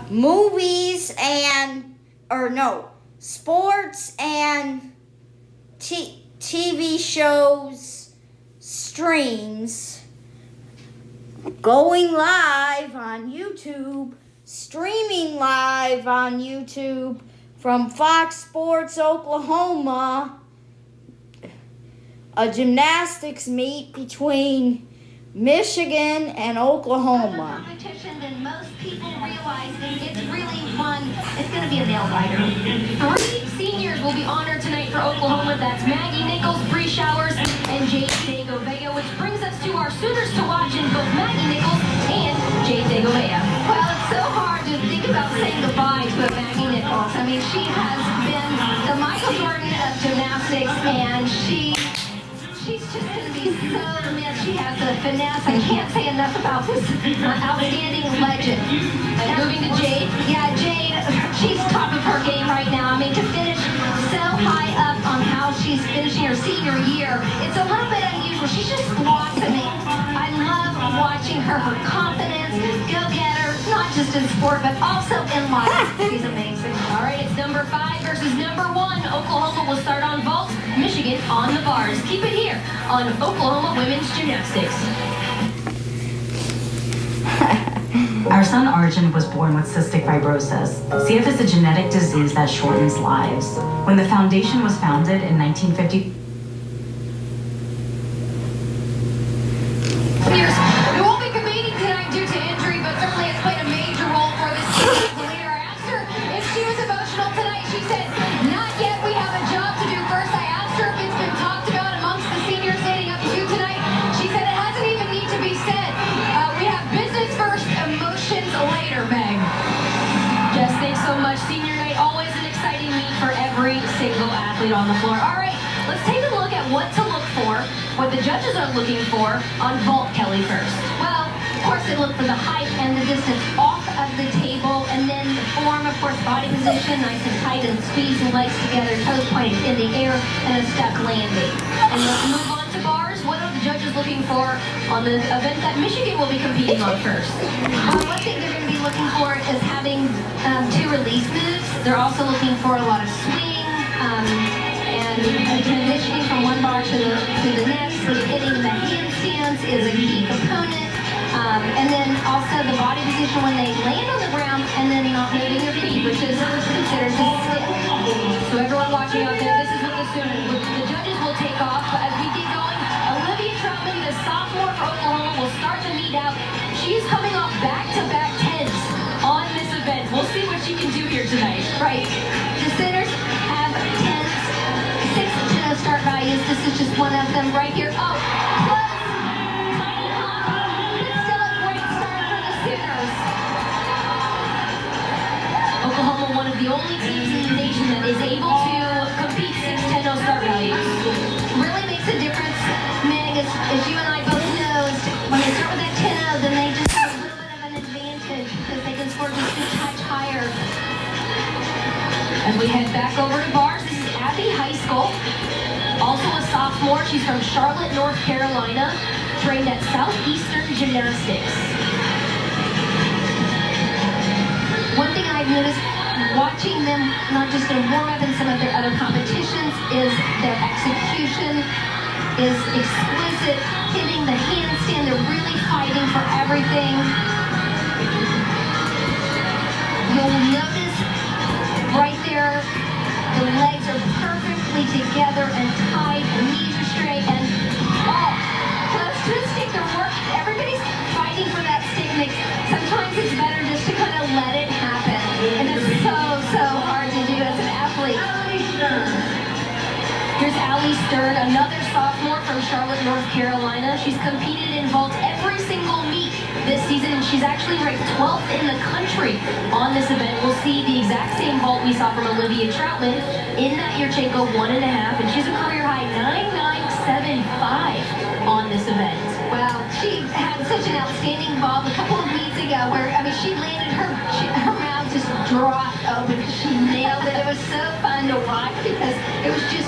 Movies and, or no, sports and TV shows, streams, going live on YouTube, streaming live on YouTube from Fox Sports Oklahoma, a gymnastics meet between Michigan and Oklahoma. Competition than most people realize, and it's really fun. It's going to be a nail biter. 3 seniors will be honored tonight for Oklahoma. That's Maggie Nichols, Bree Showers, and Jade Dagovea, which brings us to our Sooners to watch in both Maggie Nichols and Jade Dagovea. Well, it's so hard to think about saying goodbye to a Maggie Nichols. I mean, she has been the Michael Jordan of gymnastics, and she's just going to be so missed. She has the finesse. I can't say enough about this outstanding legend. And moving to Jade. Yeah, Jade, she's top of her game right now. I mean, to finish so high up on how she's finishing her senior year, it's a little bit unusual. She's just blossoming. I love watching her. Her confidence, go-getter, not just in sport, but also in life. She's amazing. All right, it's number 5 versus number 1. Oklahoma will start on vault. Michigan on the bars. Keep it here on Oklahoma Women's Gymnastics. Our son Arjun was born with cystic fibrosis. CF is a genetic disease that shortens lives. When the foundation was founded in 1950, We won't be competing tonight due to injury, but certainly has played a major role for this team's leader. I asked her if she was emotional tonight. She said, "Not yet. We have a job to do first." I asked her if it's been talked about amongst the seniors leading up to tonight. She said it hasn't even need to be said. We have business first, emotions later, Meg. Jess, thanks so much. Senior night, always an exciting meet for every single athlete on the floor. All right, let's take a look at what to look for, what the judges are looking for on vault, Kelly, first. Well, of course, they look for the height and the distance off of the table, and then the form, of course, body position, nice and tight, and squeezing legs together, toes pointed in the air, and a stuck landing. And let's move on to bars. What are the judges looking for on the event that Michigan will be competing on first? One thing they're going to be looking for is having 2 release moves. They're also looking for a lot of swing, and transitioning from one bar to the next. So hitting the handstands is a key component. And then also the body position when they land on the ground and then not moving their feet, which is considered a stick. So everyone watching out there, this is what the judges will take off. But as we get going, Olivia Troutman, the sophomore for Oklahoma, will start the meet out. She is coming off back-to-back 10s on this event. We'll see what she can do here tonight. Right. The centers have 10s, 6 to start values. This is just one of them right here. Oh, close. Tiny hop, but still a great start for the Sooners. Oklahoma, one of the only teams in the nation that is able to compete 6-10-0 start values. Really makes a difference, Meg, as you and I both know, when they start with that 10-0, then they just have a little bit of an advantage because they can score just a touch higher. As we head back over to bars, this is Abbey High School. Also a sophomore. She's from Charlotte, North Carolina, trained at Southeastern Gymnastics. One thing I've noticed watching them, not just in warm-up and some of their other competitions, is their execution is exquisite. Hitting the handstand, they're really fighting for everything. You'll notice right there, the legs are perfectly together and tight, the knees are straight, and close to a stick. They're working. Everybody's fighting for that stick mix. Sometimes it's better just to kind of let it happen. And it's so hard to do as an athlete. Here's Allie Stern, another sophomore from Charlotte, North Carolina. She's competed in vault every single meet this season, and she's actually ranked 12th in the country on this event. We'll see the exact same vault we saw from Olivia Troutman in that Yurchenko 1.5, and she's a career high 9.975 on this event. Wow, she had such an outstanding vault a couple of meets ago where, I mean, she landed her mouth just dropped open because she nailed it. It was so fun to watch because it was just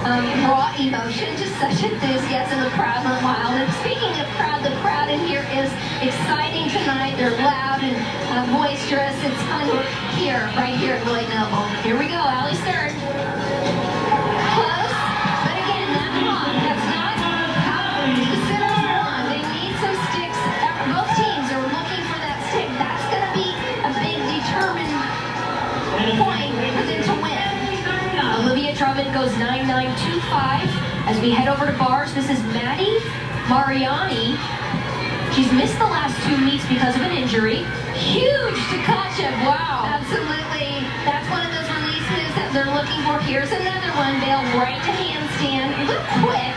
raw emotion, just such enthusiasm. The crowd went wild. And speaking of crowd, the crowd in here is exciting tonight. They're loud and boisterous. It's fun here, right here at Lloyd Noble. Here we go, Allie's third. Close, but again, that's wrong. That's not how the sinners want. They need some sticks. Both teams are looking for that stick. That's going to be a big determined point for them to win. Olivia Drummond goes 9.925. As we head over to bars, this is Maddie Mariani. She's missed the last 2 meets because of an injury. Huge to Katja, wow. Absolutely. That's one of those release moves that they're looking for. Here's another one, Bale, right to handstand. A little quick,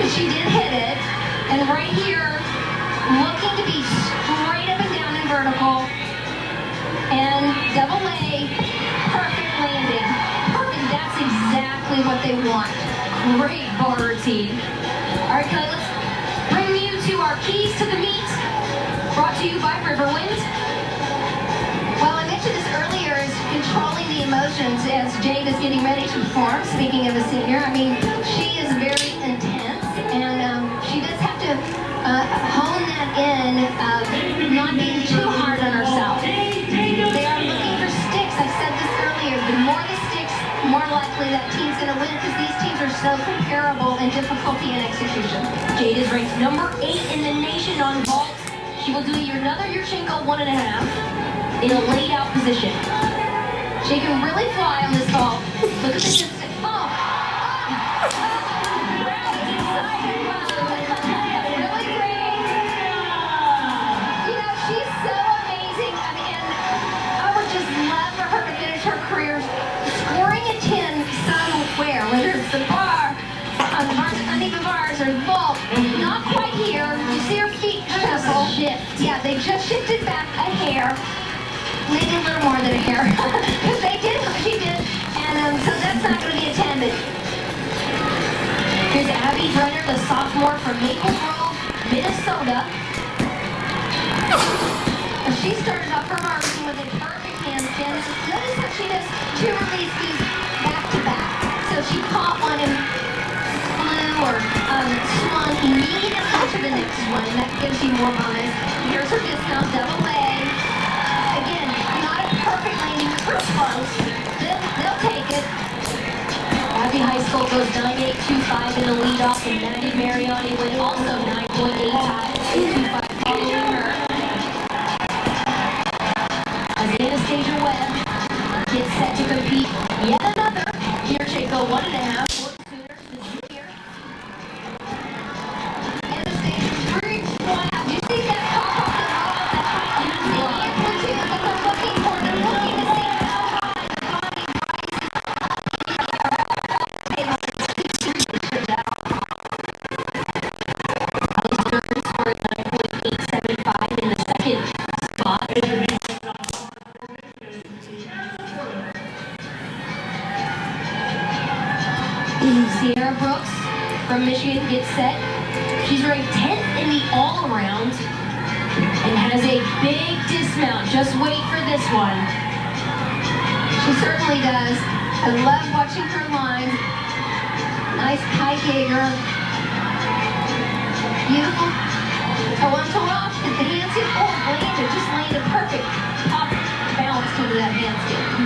but she did hit it. And right here, looking to be straight up and down and vertical. And double A, perfect landing. Perfect, that's exactly what they want. Great bar routine. All right, Kelly, let's bring you to our keys to the meet. Brought to you by Riverwind. Well, I mentioned this earlier, is controlling the emotions as Jade is getting ready to perform. Speaking of a senior, I mean, she is very intense, and she does have to hone that in of not being too hard on herself. They are looking for sticks. I said this earlier. The more the sticks, the more likely that team's going to win, because these teams are so comparable in difficulty and execution. Jade is ranked number 8 in the nation on vault. She will do another Yurchenko 1.5 in a laid out position. She can really fly on this vault. Look at the distance. Oh! Really great. You know, she's so amazing. I mean, I would just love for her to finish her career scoring a 10 somewhere, whether it's the bar, on the bars, uneven bars, or the vault. Not quite here. You see her feet shuffle. Yeah, they just shifted back a hair. Maybe a little more than a hair. Because they did what she did. And so that's not going to be attended. Here's Abby Brenner, the sophomore from Maple Grove, Minnesota. She started off her bar routine with a perfect handstand. Notice how she does 2 release moves back to back. So she caught one and flew or swung immediately to the next one. That gives you more bonus. Here's her discount, double A. Again, not a perfect landing, but we're close. They'll take it. Abby High School goes 9.825 in the lead off, and Maddie Mariani went also 9.825 following her. As Anastasia Webb gets set to compete yet another Yurchenko 1.5 for the Sooners, the junior. Anastasia's great. Wow, do you see that pop off the ball at the height? You know, the amplitude that they're looking for. They're looking to see how high the body Scored 9.875 in the second spot. Sierra Brooks from Michigan gets set. She's ranked 10th in the all-around and has a big dismount. Just wait for this one. She certainly does. I love watching her lines. Nice high Jaeger. Beautiful. I want to off at the handstand. Oh, landed. Just landed perfect. Top balanced into that handstand.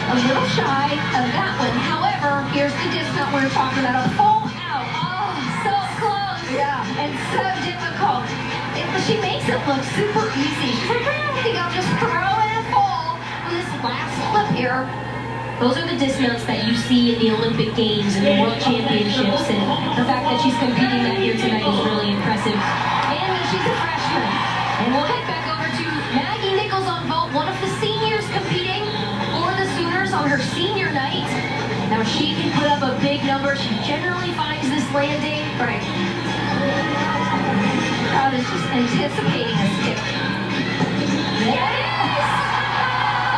A little shy of that one. However, here's the dismount we were talking about. A full out. Oh, so close. Yeah. And so difficult. She makes it look super easy. She's like, I don't think I'll just throw in a full on this last flip here. Those are the dismounts that you see in the Olympic Games and the World Championships, and the fact that she's competing that here tonight is really impressive. And she's a freshman. And we'll head back over to Maggie Nichols on vault, one of the seniors competing for the Sooners on her senior night. Now she can put up a big number. She generally finds this landing. Right. The crowd is just anticipating a stick. There it is!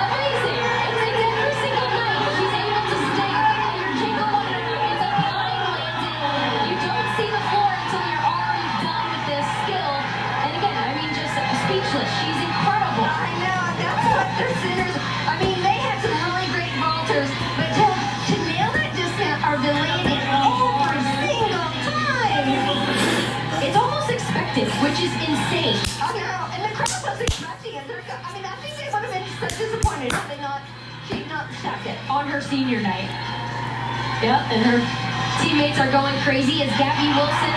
Amazing! It's like every single night she's able to stay on your jingle 1.5. It's a flying landing. You don't see the floor until you're already done with this skill. And again, I mean, just speechless. She's incredible. I know. That's what the Sooners. I mean, they had some really great vaulters, but to unexpected, which is insane. I know, and the crowd was expecting it. I mean, I think they would have been so disappointed had they not, she not stacked it. On her senior night. Yep, and her teammates are going crazy as Gabby Wilson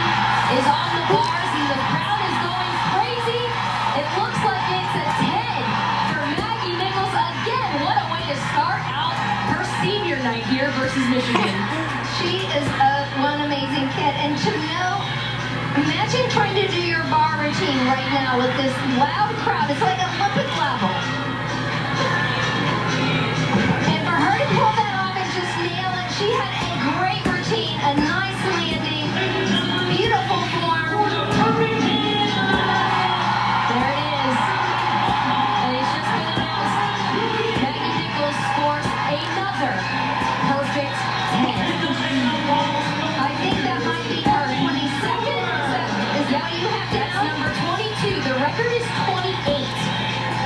is on the bars and the crowd is going crazy. It looks like it's a 10 for Maggie Nichols again. What a way to start out her senior night here versus Michigan. She is one amazing kid, and to know, imagine trying to do your bar routine right now with this loud crowd. It's like Olympic level. And for her to pull that off and just nail it, she had a great routine, a nice landing, beautiful form. There it is. And it's just been announced. Maggie Nichols scores another perfect 10. I think that might be her 22nd. Yeah, you have that's number 22. The record is 28.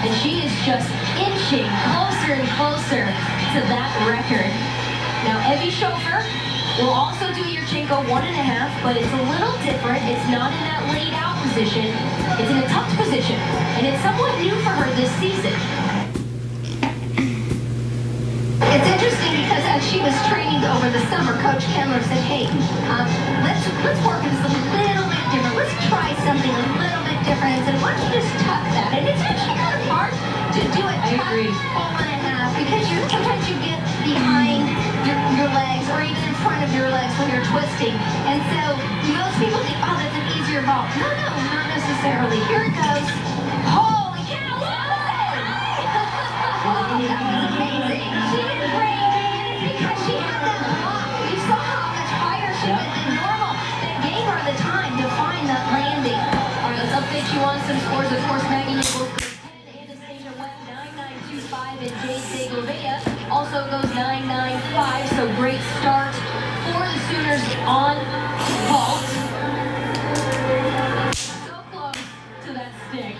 And she is just inching closer and closer to that record. Now, Evie Schofer will also do Yurchenko 1.5, but it's a little different. It's not in that laid out position. It's in a tucked position. And it's somewhat new for her this season. It's interesting because as she was training over the summer, Coach Kendler said, hey, let's work on this a little bit different. Let's try something a little bit different. And said, why don't you just tuck that? And it's actually kind of hard to do it I agree. full 1.5 because sometimes you get behind your legs or even in front of your legs when you're twisting. And so most people think, oh, that's an easier ball. No, not necessarily. Here it goes. Holy cow! That was amazing. She did great. And it's because she had that block. You saw how much higher she went than normal. That gave her the time to find that landing. All right, let's update you on some scores. Of course, Maggie Nichols goes 10, Anastasia West 9.925, and Jade Segovia also goes 9.95. So great start for the Sooners on vault. So close to that stick.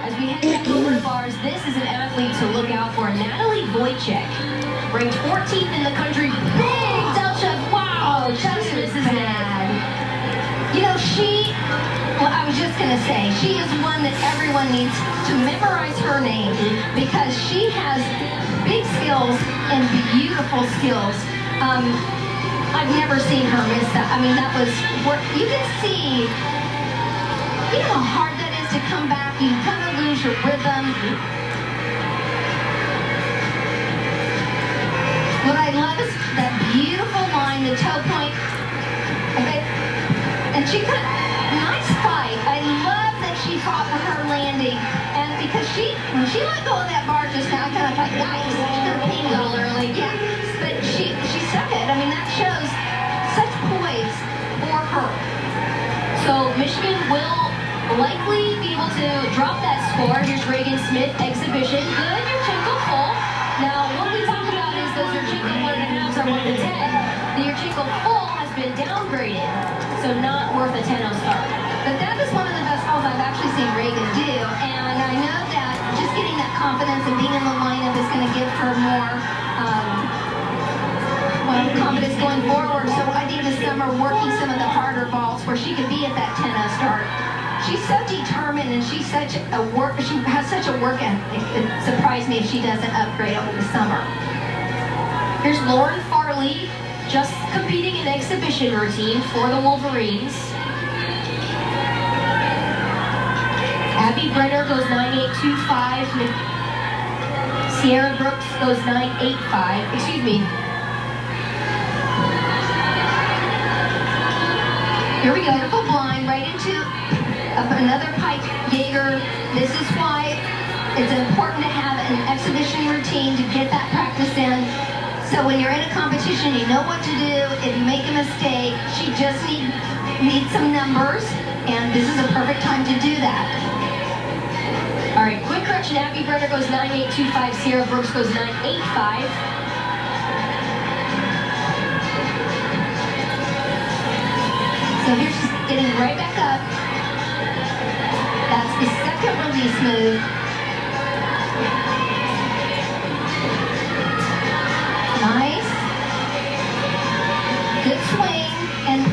As we head back over to bars, this is an athlete to look out for. Natalie Wojcik, ranked 14th in the country. Big delta. Wow, just misses that. You know, I was just going to say, she is one that everyone needs to memorize her name because she has big skills and beautiful skills. I've never seen her miss that. I mean, that was, you can see, you know how hard that is to come back. You kind of lose your rhythm. What I love is that beautiful line, the toe point. And she got nice fight. I love that she fought for her landing. And because when she let go of that bar just now, I kind of thought, yikes, she could have paid a little early. Yeah, but she stuck it. I mean, that shows such poise for her. So Michigan will likely be able to drop that score. Here's Reagan Smith, exhibition. Good, Yurchenko full. Now, what we talked about is those Yurchenko 1.5s are 1 to 10. The Yurchenko full has been downgraded, so not worth a 10-0 start. But that is one of the best calls I've actually seen Reagan do. And I know that just getting that confidence and being in the lineup is going to give her more confidence going forward. So I think this summer working some of the harder balls where she could be at that 10-0 start. She's so determined and she has such a work ethic. It surprised me if she doesn't upgrade over the summer. Here's Lauren Farley, just competing in exhibition routine for the Wolverines. Abby Brenner goes 9.825. Sierra Brooks goes 9.85. Excuse me. Here we go, beautiful blind right into another pike Jaeger. This is why it's important to have an exhibition routine to get that practice in. So when you're in a competition, you know what to do. If you make a mistake, she just needs some numbers, and this is a perfect time to do that. All right, quick correction. Abby Brenner goes 9.825. Sierra Brooks goes 9.85. So here she's getting right back up. That's the second release move. Nice. Good swing, and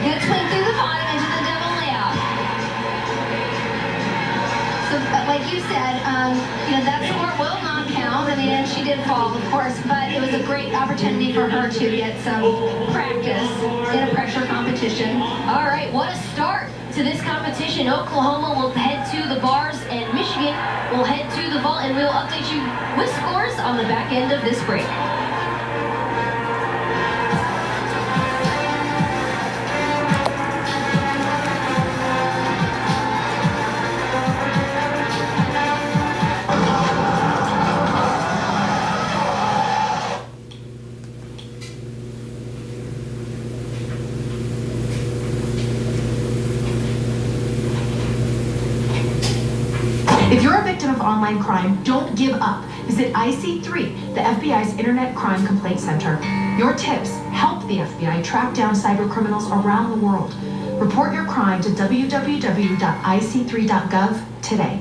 good swing through the bottom into the double layout. you said, that sport will not count. I mean, and she did fall, of course, but it was a great opportunity for her to get some practice in a pressure competition. All right, what a start to this competition. Oklahoma will head to the bars and Michigan will head to the vault, and we'll update you with scores on the back end of this break. If you're a victim of online crime, don't give up. Visit IC3, the FBI's Internet Crime Complaint Center. Your tips help the FBI track down cyber criminals around the world. Report your crime to www.ic3.gov today.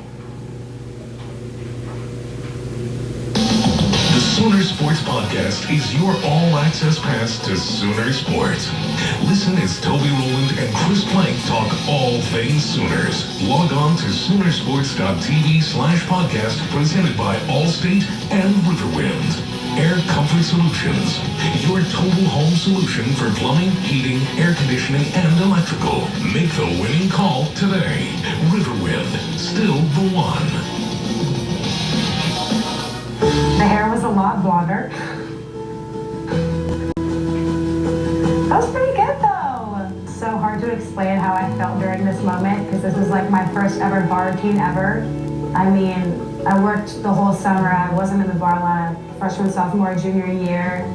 The Sooner Sports Podcast is your all-access pass to Sooner Sports. Listen as Toby Rowland and Chris Plank talk all things Sooners. Log on to Soonersports.tv/podcast, presented by Allstate and Riverwind. Air Comfort Solutions, your total home solution for plumbing, heating, air conditioning, and electrical. Make the winning call today. Riverwind, still the one. The hair was a lot blonder. That was pretty good though. So hard to explain how I felt during this moment because this was like my first ever bar routine ever. I mean, I worked the whole summer. I wasn't in the bar line freshman, sophomore, junior year.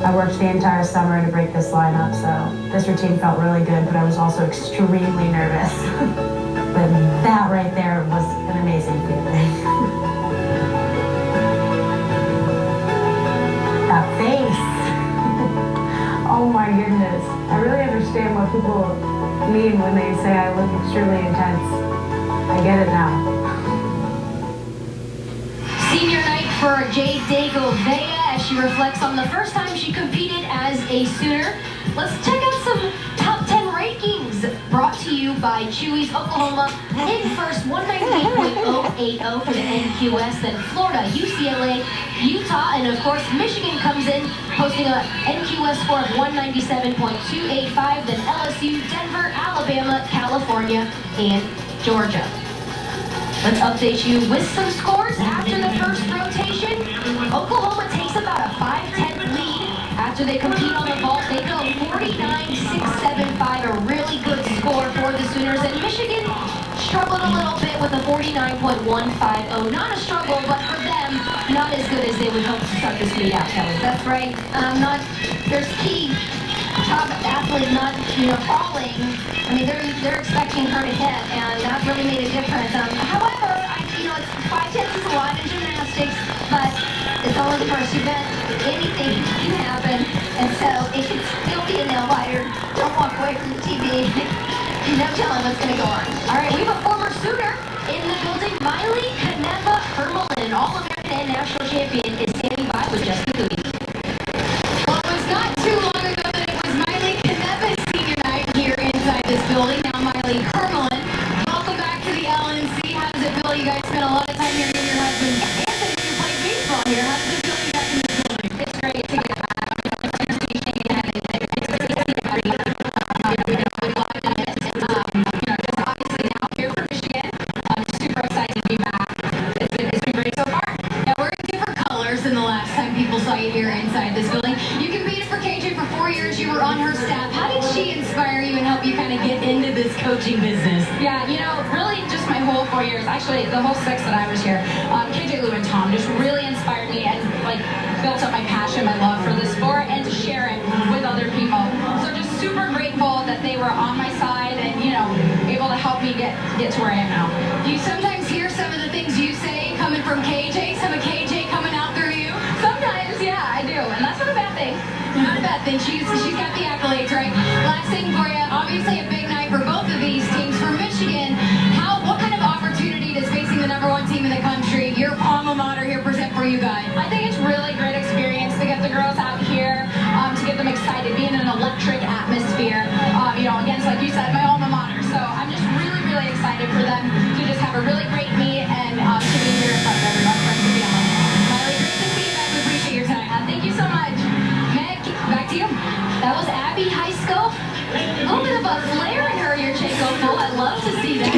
I worked the entire summer to break this lineup, so this routine felt really good, but I was also extremely nervous. But that right there was an amazing feeling. That face. Oh my goodness. I really understand what people mean when they say I look extremely intense. I get it now. Senior night for Jade Dagovea as she reflects on the first time she competed as a Sooner. Let's check out some top 10 rankings brought to you by Chewy's. Oklahoma in first, 198.080 for the NQS, then Florida, UCLA, Utah, and of course Michigan comes in posting a NQS score of 197.285, then LSU, Denver, Alabama, California, and Georgia. Let's update you with some scores after the first rotation. Oklahoma takes about a 5-10 lead after they compete on the vault. They go 49.675, a really good score for the Sooners. And Michigan struggled a little bit with a 49.150. Not a struggle, but for them, not as good as they would hope to start this meet out, Kelly. That's right. There's key top athlete not, falling. I mean, they're expecting her to hit, and that really made a difference. However, it's 5-10 is a lot in gymnastics, but it's only the first event. Anything can happen, and so it could still be a nail biter. Don't walk away from the TV. No telling what's going to go on. All right, we have a former Sooner in the building. Miley Kaneva Hermelin, an All-American and national champion, is standing by with Jessica Goody. Well, it was not too long ago that it was Miley Kaneva's senior night here inside this building. Now Miley Hermelin. Welcome back to the LNC. How does it feel? You guys spent a lot of time here, you and your husband. Anthony, you played baseball here. How does it feel to be back in this building? It's great to get back. Obviously now here for Michigan. Super excited to be back. It's been great so far. Now we're in different colors than the last time people saw you here inside this building. You competed for KJ for 4 years. You were on her staff. How did she inspire you and help you kind of get into this coaching business? Yeah, really just my whole 4 years, actually the whole 6 that I was here, KJ, Lou, and Tom just really inspired me and built up my passion, my love for the sport, and to share it with other people. So just super grateful that they were on my side and, able to help me get to where I am now. You sometimes hear some of the things you say coming from KJ, some of KJ coming out through you. Sometimes, yeah, I do, and that's not a bad thing. Not a bad thing. She's got the accolades, right? Last thing for you, obviously a big night for both of these teams. For Michigan, what kind of opportunity does facing the #1 team in the country, your alma mater here, present for you guys? I think it's really great experience to get the girls out here, to get them excited, be in an electric atmosphere, against, like you said, my alma mater. So I'm just really, really excited for them to just have a really great meet and full. I love to see that.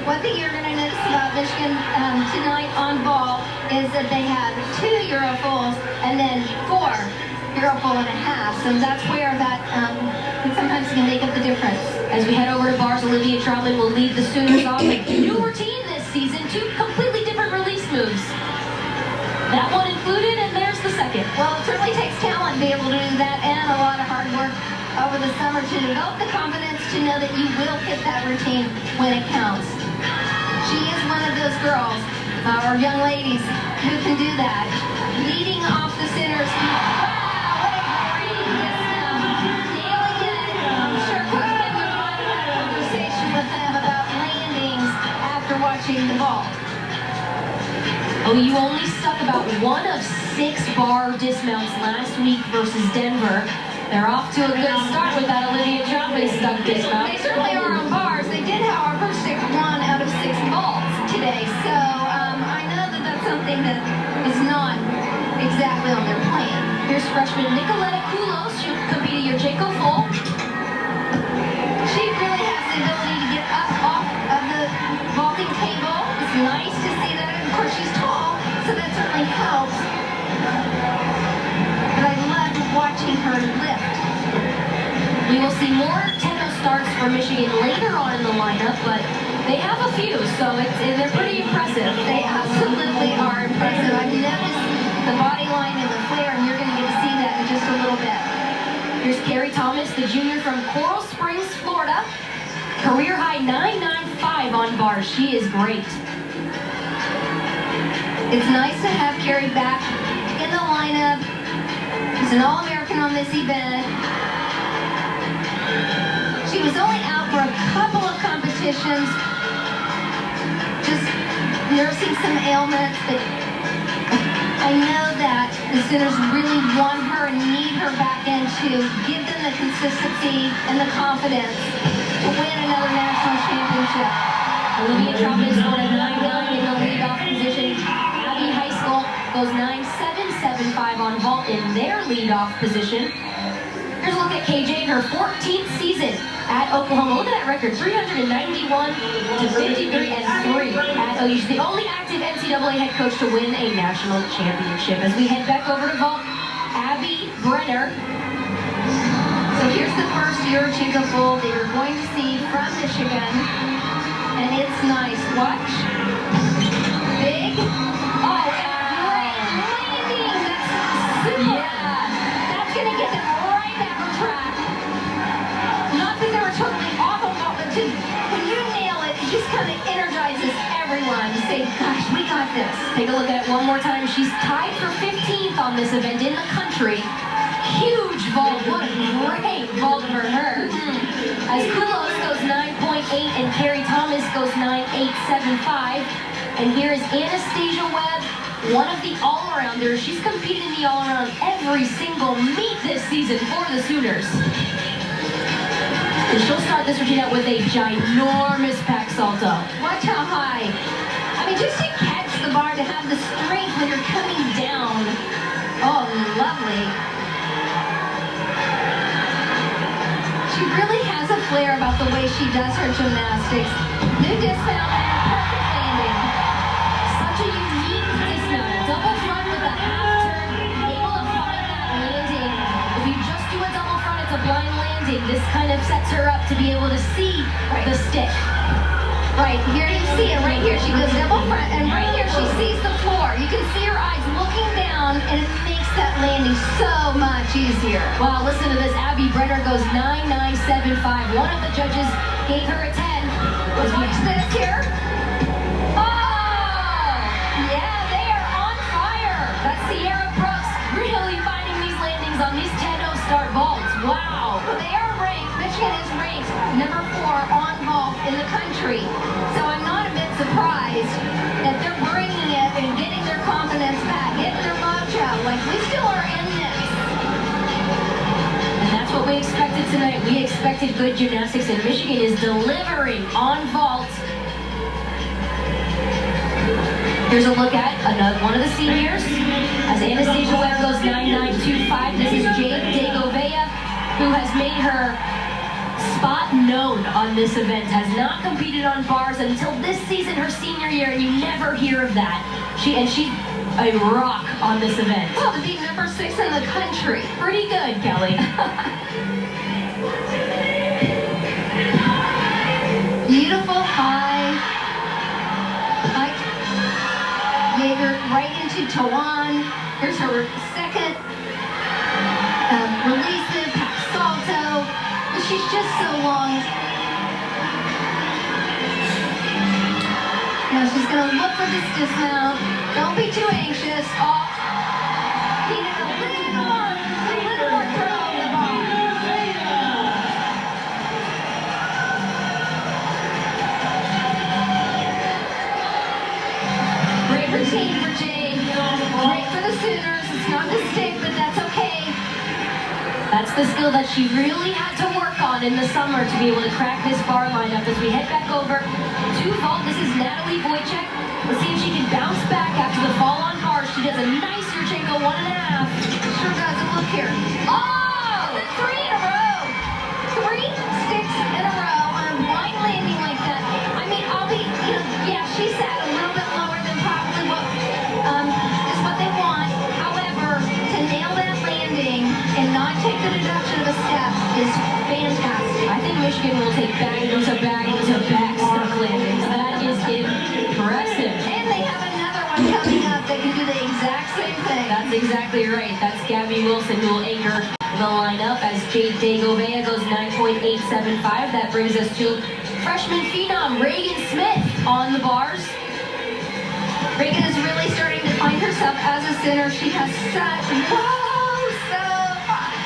One thing you're going to notice about Michigan tonight on ball is that they have 2 Eurofulls and then 4 Eurofull and a half. So that's where that sometimes can make up the difference. As we head over to bars, Olivia Trotman will lead the Sooners off with a new routine this season, 2 completely different release moves. That one included, and there's the second. Well, it certainly takes talent to be able to do that and a lot of hard work over the summer to develop the confidence to know that you will hit that routine when it counts. She is one of those girls, or young ladies, who can do that. Leading off the centers. Wow, what a great dismount. Nailing it. I'm sure Coach Kendrick might have had a conversation with them about landings after watching the ball. Oh, you only stuck about 1 of 6 bar dismounts last week versus Denver. They're off to a good start with that Olivia Trotman stuck dismount. They certainly are on bars. They did, however, stick 1 out of 6 balls today. So I know that that's something that is not exactly on their plan. Here's freshman Nicoletta Kulos. She'll compete at your Jayco Full. She really has the ability to get up off of the vaulting table. It's nice to see that. Of course, she's tall, so that certainly helps. But I love watching her lift. We will see more 10-0 starts for Michigan later on in the lineup, but they have a few, so they're pretty impressive. They absolutely are impressive. I've noticed the body line and the flare, and you're going to get to see that in just a little bit. Here's Carrie Thomas, the junior from Coral Springs, Florida. Career high 9.95 on bars. She is great. It's nice to have Carrie back in the lineup. She's an All-American on this event. She was only out for a couple of competitions, just nursing some ailments, but I know that the Sooners really want her and need her back in to give them the consistency and the confidence to win another national championship. Olivia Trotman scored a 9.9 in the leadoff position. Abbey High School goes 9.775 on vault in their leadoff position. Here's a look at KJ in her 14th season at Oklahoma. Look at that record, 391 to 53 and 3 at OU. She's the only active NCAA head coach to win a national championship. As we head back over to vault, Abby Brenner. So here's the first Eurochinko Full that you're going to see from Michigan. And it's nice. Watch. Big. Oh, great landing. That's super. Yeah. That's going to get them right back on track. Not that they were totally off on ball, but just when you nail it, it just kind of energizes everyone to say, gosh, we got this. Take a look at it one more time. She's tied for 15th on this event in the country. Huge vault. What a great vault for her. As Kulos goes 9.8 and Carrie Thomas goes 9.875. And here is Anastasia Webb, one of the all-arounders. She's competed in the all-around every single meet this season for the Sooners. And she'll start this routine out with a ginormous pack salto. Watch how high. I mean, just to catch the bar, to have the strength when you're coming down. Oh, lovely. She really has a flair about the way she does her gymnastics. New dismount and a perfect landing. Such a unique dismount. A double front with a half turn. Able to find that landing. If you just do a double front, it's a blind landing. This kind of sets her up to be able to see the stick. Right, here you see it right here. She goes double front, and right here she sees the floor. You can see her eyes looking down, and it makes that landing so much easier. Wow, listen to this. Abby Brenner goes 9.975. One of the judges gave her a 10. Watch this here. Oh! Yeah, they are on fire. That's Sierra Brooks really finding these landings on these 10-0 start vaults. Wow. They are ranked, Michigan is ranked number 4 on vault in the country. So I'm not a bit surprised that they're bringing it and getting their confidence back, getting their mojo. Like, we still are in this. And that's what we expected tonight. We expected good gymnastics, and Michigan is delivering on vault. Here's a look at another one of the seniors. As Anastasia Webb goes 9.925. This is Jade Degovea, who has made her spot known on this event, has not competed on bars until this season, her senior year, and you never hear of that. She's a rock on this event. Well, to be number 6 in the country. Pretty good, Kelly. Beautiful high. Jaeger right into Tawan. Here's her second release it, salto. But she's just so long. Now she's gonna look for this dismount. Don't be too anxious. Oh, needed a little more throw on the bar. Great routine for Jade. Great for the Sooners. It's not the stick, but that's okay. That's the skill that she really had to work on in the summer to be able to crack this bar lineup. As we head back over to vault, this is Natalie Wojcik. Let's see if she can bounce back after the fall on bars. She does a nice Yurchenko 1.5. Sure does. And look here. Oh! 3 in a row. 3 sticks in a row on a blind landing like that. I mean, I'll be, yeah, she sat a little bit lower than probably what is what they want. However, to nail that landing and not take the deduction of a step is fantastic. I think Michigan will take back stuff landings. That is impressive. And they have another one coming up that can do the exact same thing. That's exactly right. That's Gabby Wilson who will anchor the lineup as Jade Dagovea goes 9.875. That brings us to freshman phenom Reagan Smith on the bars. Reagan is really starting to find herself as a center. She has such,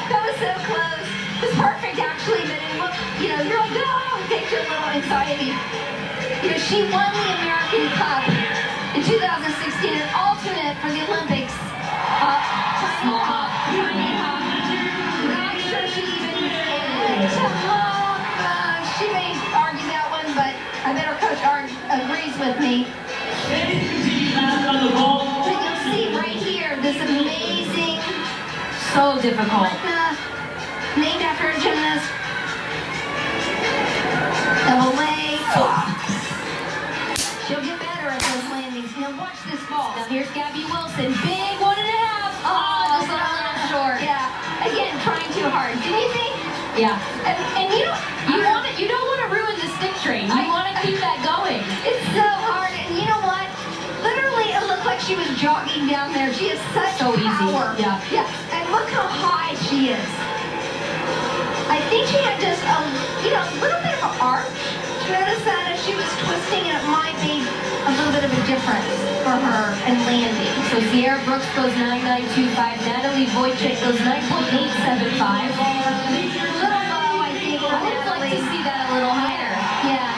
that was so close. It was perfect actually, but it looked, you're like, oh, it takes you a little anxiety. She won the American Cup in 2016, an alternate for the Olympics. Tiny hop. Not sure she even made it to hop. She may argue that one, but I bet her coach agrees with me. But you'll see right here, this amazing So difficult. named after a gymnast. Double leg. She'll get better at those landings. Now watch this fall. Now here's Gabby Wilson. Big 1.5. Oh, just a little short. Yeah. Again, trying too hard. Do you think? Yeah. And You don't want to ruin the stick train. You want to keep that going. it's so hard. And you know what? Literally, it looked like she was jogging down there. She has such So easy. power. Yeah. Yeah. And look how high she is. I think she had just a little bit of an arch. Did you notice that as she was twisting, and it might be a little bit of a difference for her in landing. So Sierra Brooks goes 9.925. Natalie Wojcik goes 9.875. Little low, I think, for I would like to Natalie. see that a little higher. Yeah.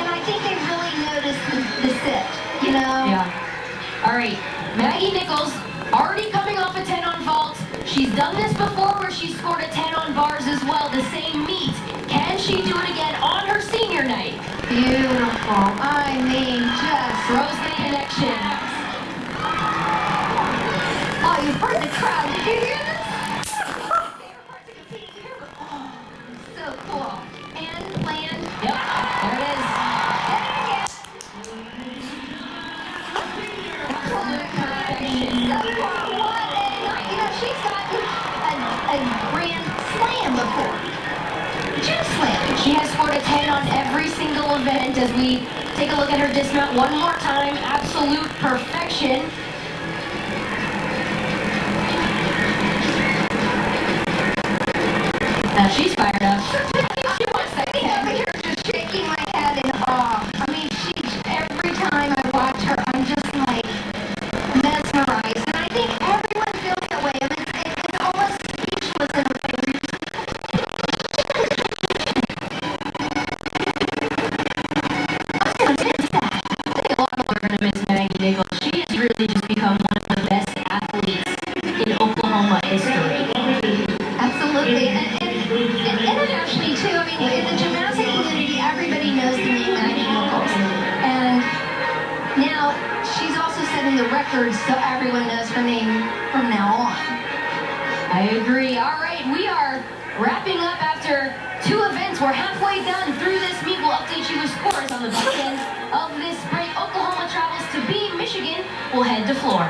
And I think they really noticed the sit, Yeah. All right. Maggie Nichols already coming off a 10 on vault. She's done this before where she scored a 10 on bars as well. The same meet. Can she do it again on her senior night? Beautiful. I mean, just Throws the connection. Oh, you've heard the crowd. Did you hear this? Favorite part to compete here. Oh, so cool. And land. Yep. There it is. And again. So cool. What a night. She's gotten a grand slam before. Gym slam. She has scored a 10 on every single event as we take a look at her dismount one more time. Absolute perfection. Now she's fired up. She wants that over here just shaking my head in awe. I mean, every time I watch her, I'm just like mesmerized. And I think everyone feels that way. I mean, it's almost speechless in a way. I think a lot of people are going to miss Maggie Nichols. She has really just become one of the best athletes in Oklahoma history. Absolutely. And internationally, too. I mean, in the gymnastic community, everybody knows the name Maggie Nichols. And now she's also setting the record so everyone knows her name from now on. I agree. All right, we are wrapping up after 2 events since we're halfway done through this meet, we'll update you with scores on the back end of this break. Oklahoma travels to B. Michigan will head to floor.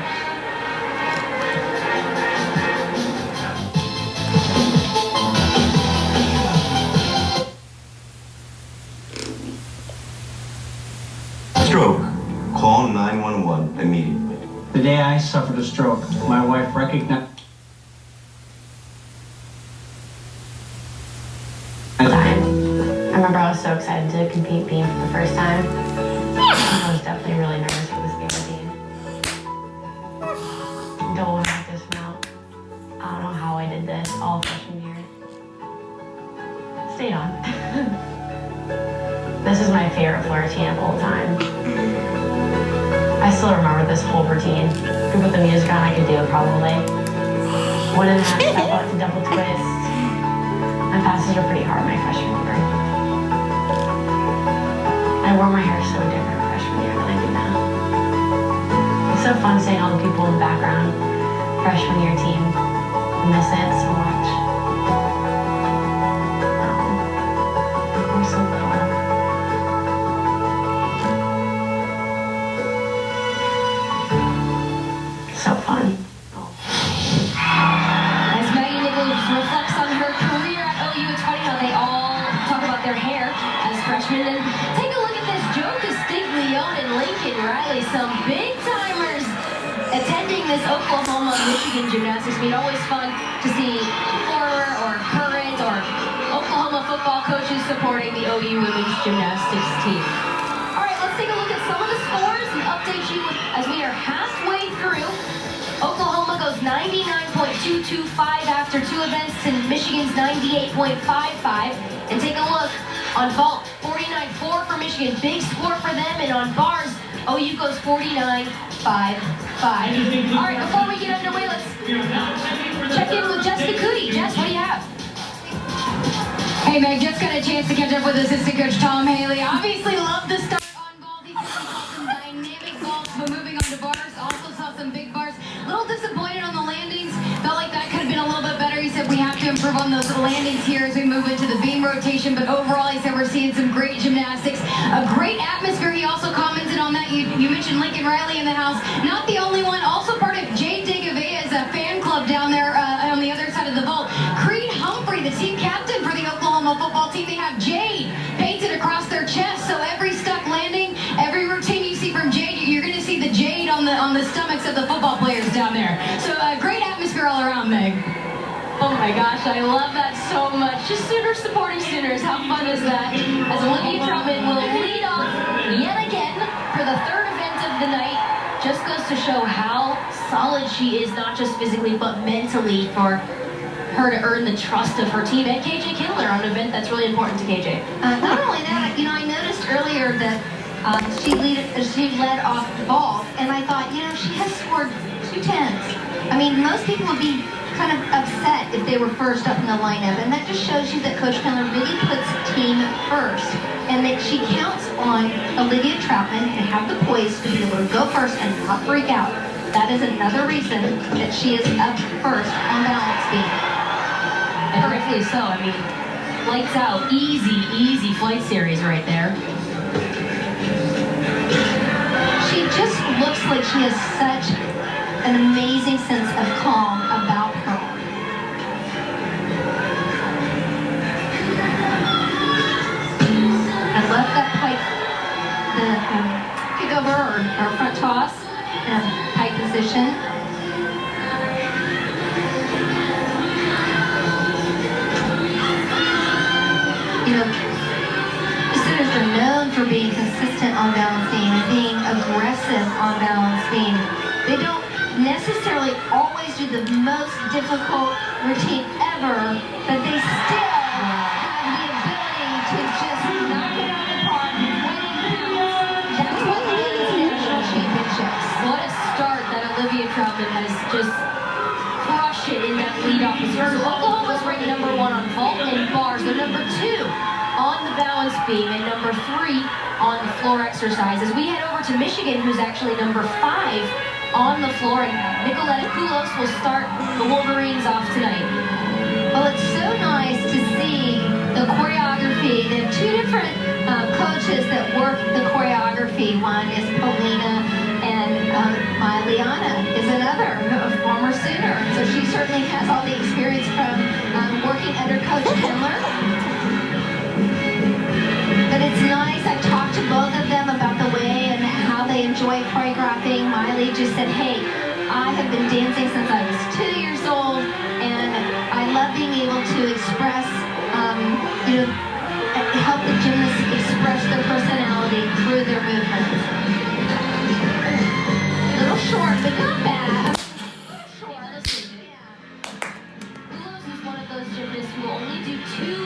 Stroke. Call 911 immediately. The day I suffered a stroke, my wife recognized. I remember I was so excited to compete beam for the first time. I was definitely really nervous for this game routine. Double practice mount. I don't know how I did this all freshman year. Stayed on. This is my favorite floor routine of all time. I still remember this whole routine. Could put the music on, I could do it probably. 1.5 step out to double twist. My passes are pretty hard my freshman year. I wore my hair so different freshman year than I do now. It's so fun seeing all the people in the background. Freshman year team. I miss it so much. I'm so little. So fun. As Maggie Nichols reflects on her career at OU, it's funny how they all talk about their hair as freshmen. And take a look at this. Joe Castiglione and Lincoln Riley, some big timers attending this Oklahoma-Michigan gymnastics meet. Always fun to see former or current or Oklahoma football coaches supporting the OU women's gymnastics team. All right, let's take a look at some of the scores and update you as we are halfway through. Oklahoma goes 99.225 after 2 events to Michigan's 98.55. And take a look on vault, 49.4 for Michigan, big score for them. And on bars, OU goes 49.55. All right, before we get underway, let's check in with Jess Cootie. Jess, what do you have? Hey Meg, just got a chance to catch up with assistant coach Tom Haley. Obviously love the start on vault. He said he saw some dynamic vaults, but moving on to bars, also saw some big bars. A little disappointed on the landings. Felt like that could have been a little bit better. He said we have to improve on those landings here as we move into the beam rotation. But overall, he said we're seeing some great gymnastics, a great atmosphere. He also commented on that. You mentioned Lincoln Riley in the house. Not the only one. Also part of Jade Degavea's fan club down there on the other side of the vault. Creed Humphrey, the team captain for the Oklahoma football team. They have Jade painted across their chest. So every stuck landing, every routine you see from Jade, you're going to see the Jade on the stomachs of the football players down there. So great atmosphere all around, Meg. Oh my gosh, I love that so much. Just Sooners supporting Sooners. How fun is that? As Olivia Troutman will lead off yet again for the 3rd event of the night. Just goes to show how solid she is, not just physically, but mentally, for her to earn the trust of her team. And KJ Kindler on an event that's really important to KJ. Not only that, I noticed earlier that she led off the ball, and I thought, she has scored 2 10s. I mean, most people would be kind of upset if they were first up in the lineup, and that just shows you that Coach Kindler really puts team first, and that she counts on Olivia Troutman to have the poise to be able to go first and not freak out. That is another reason that she is up first on balance beam. And rightfully so. I mean, lights out. Easy flight series right there. She just looks like she has such an amazing sense of calm about her. I love that pike, the kick over or front toss, pike position. Sooners are known for being consistent on balance beam and being aggressive on balance beam. They don't necessarily always do the most difficult routine ever, but they still have the ability to just knock it out of the park, winning counts. That's what wins national championships. What a start that Olivia Troutman has just crushed it in that leadoff position. So Oklahoma's ranked number 1 on vault and bars. They're number 2 on the balance beam and number 3 on the floor exercise. As we head over to Michigan, who's actually number 5 on the floor, and Nicoletta Kulos will start the Wolverines off tonight. Well, it's so nice to see the choreography. They have two different coaches that work the choreography. One is Paulina, and Liana is another, a former Sooner. So she certainly has all the experience from working under Coach Kindler. But it's nice. I've talked to both of them about the way and how they enjoy choreographing. Miley just said, hey, I have been dancing since I was 2 years old, and I love being able to express, help the gymnasts express their personality through their movements. A little short, but not bad. Lewis is one of those gymnasts who will only do 2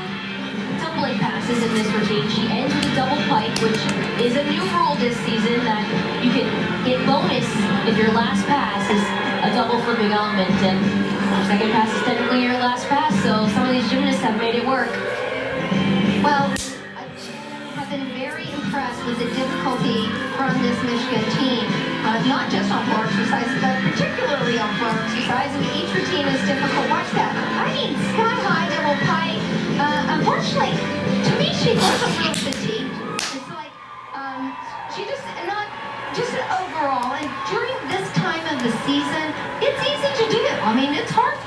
double leg passes in this routine. She ends with a double pike, which is a new rule this season that you can get bonus if your last pass is a double flipping element, and your second pass is technically your last pass, so some of these gymnasts have made it work. Well, I've been very impressed with the difficulty from this Michigan team, not just on floor exercise, but particularly on floor exercise. I mean, each routine is difficult. Watch that. I mean, sky high double pike. Unfortunately, to me, she wasn't real fatigued. It's like, she just, not just overall, and during this time of the season, it's easy to do. I mean, it's hard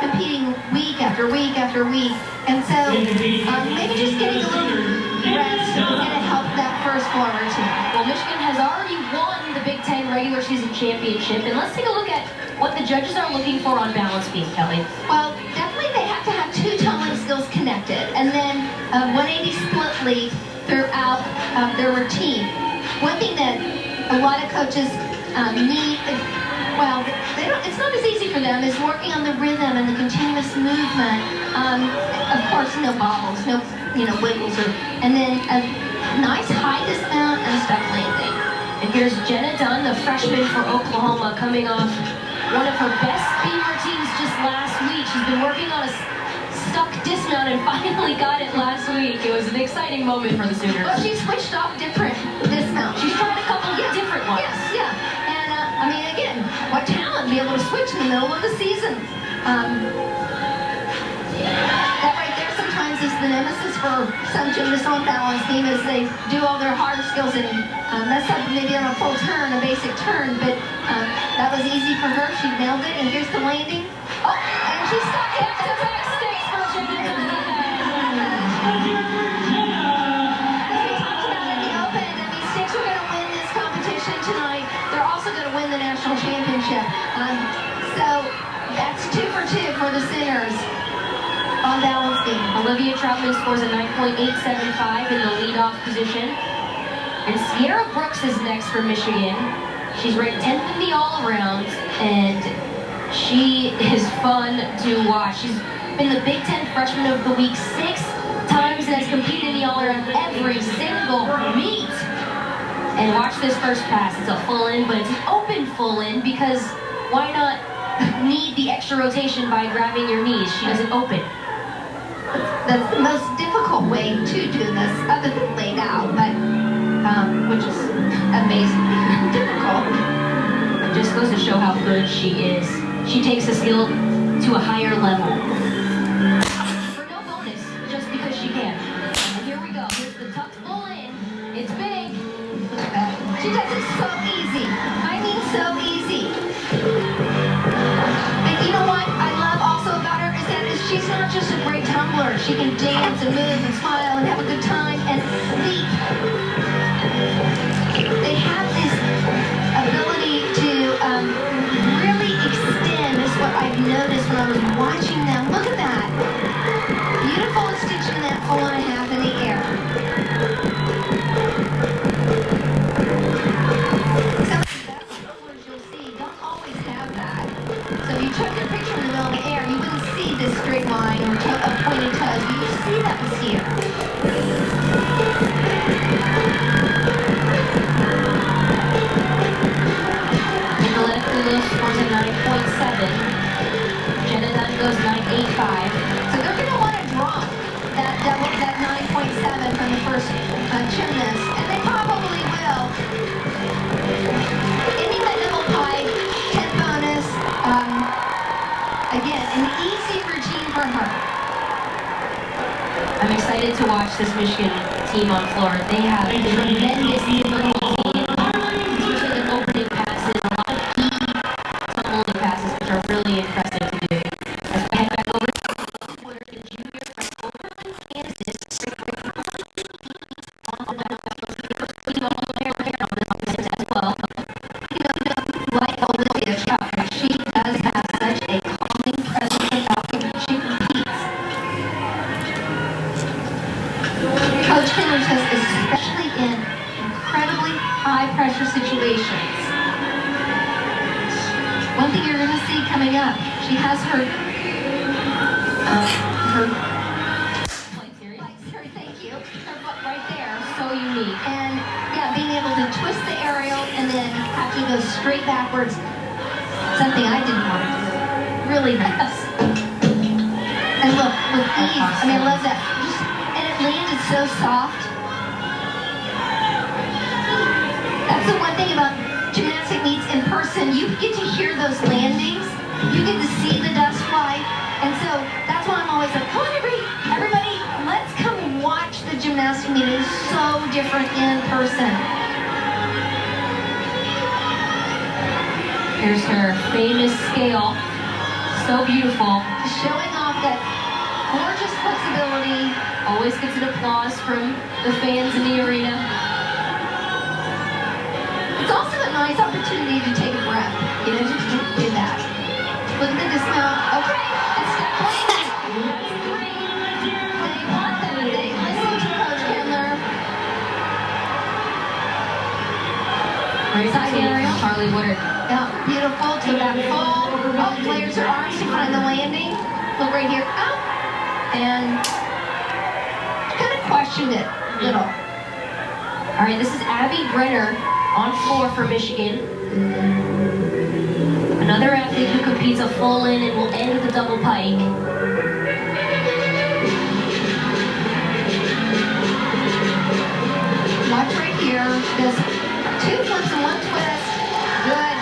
competing week after week after week. And so, maybe just getting a little rest is going to help that first floor routine. Well, Michigan has already won the Big Ten regular season championship, and let's take a look at what the judges are looking for on balance beam, Kelly. Well, definitely they have to have 2 tumbling skills connected, and then 180 split lead throughout their routine. One thing that a lot of coaches need, well, it's not as easy for them, is working on the rhythm and the continuous movement. Of course, no bobbles, no wiggles, and then a nice high dismount and a step landing. And here's Jenna Dunn, the freshman for Oklahoma, coming off one of her best beam routines just last week. She's been working on a stuck dismount and finally got it last week. It was an exciting moment for the Sooners. Well, she switched off different dismounts. She's tried a couple of different ones. Yes, yeah. And, I mean, again, what talent to be able to switch in the middle of the season. That right there sometimes is the nemesis for some gymnasts on balance beam, as they do all their hard skills and mess up maybe on a full turn, a basic turn, but that was easy for her. She nailed it, and here's the landing. Oh, and she stuck it. Back-to-back sticks for Jenna Dunn. As we talked about in the Open, I mean, Sticks are going to win this competition tonight. They're also going to win the national championship. So that's 2 for 2 for the Sooners on balance beam. Olivia Troutman scores a 9.875 in the leadoff position. And Sierra Brooks is next for Michigan. She's ranked 10th in the all-around, and she is fun to watch. She's been the Big Ten Freshman of the Week 6 times and has competed in the all-around every single meet. And watch this first pass. It's a full in, but it's an open full in because why not need the extra rotation by grabbing your knees? She doesn't open. That's the most difficult way to do this, other than laid out, but which is amazingly difficult. It just goes to show how good she is. She takes the skill to a higher level. For no bonus, just because she can. And here we go. Here's the tucked full in. It's big. She does it so easy. I mean, so easy. But you know what I love also about her is that she's not just a great tumbler. She can dance and move and smile and have a good time and sleep. They have this ability to really extend, is what I've noticed when I was watching them. Look at that. Beautiful extension of that full and a half in the air. Some of the best tumblers you'll see don't always have that. So if you took your picture in the middle of the air, you wouldn't see this straight line or a pointed toes. You see that was here. watch this Michigan team on floor. They have tremendous difficulty, especially in opening passes, a lot of key tumbling passes, which are really impressive to do. As we head back over to the junior from Oberlin, Kansas, on the bounce, team all the way around on this offense as well. Like Olivia Chuck, she does have such a calming presence about her when she competes. Coach Taylor says, especially in incredibly high-pressure situations. One thing you're going to see coming up, she has her flight series, thank you, her foot right there. So unique. And yeah, being able to twist the aerial and then have to go straight backwards, something I didn't want to do. Really nice. And look, with ease, I mean, I love that. Just, and it landed so soft. That's the one thing about gymnastic meets in person. You get to hear those landings. You get to see the dust fly. And so that's why I'm always like, come on, everybody, let's come watch the gymnastic meet. It is so different in person. Here's her famous scale. So beautiful. Showing off that gorgeous flexibility. Always gets an applause from the fans in the arena. It's also a nice opportunity to take a breath. You know, just to do that. Look at the dismount. Okay, it's definitely that's great. They want that. They listen to Coach Kendler. Great Side aerial. Charlie Woodard. Yeah, beautiful. To that fall. Oh, layers her arms to find the landing. Look right here. Oh. And kind of questioned it a little. All right, this is Abby Brenner on floor for Michigan. Another athlete who competes a full in and will end the double pike. Watch right here. Does 2 flips and 1 twist. Good.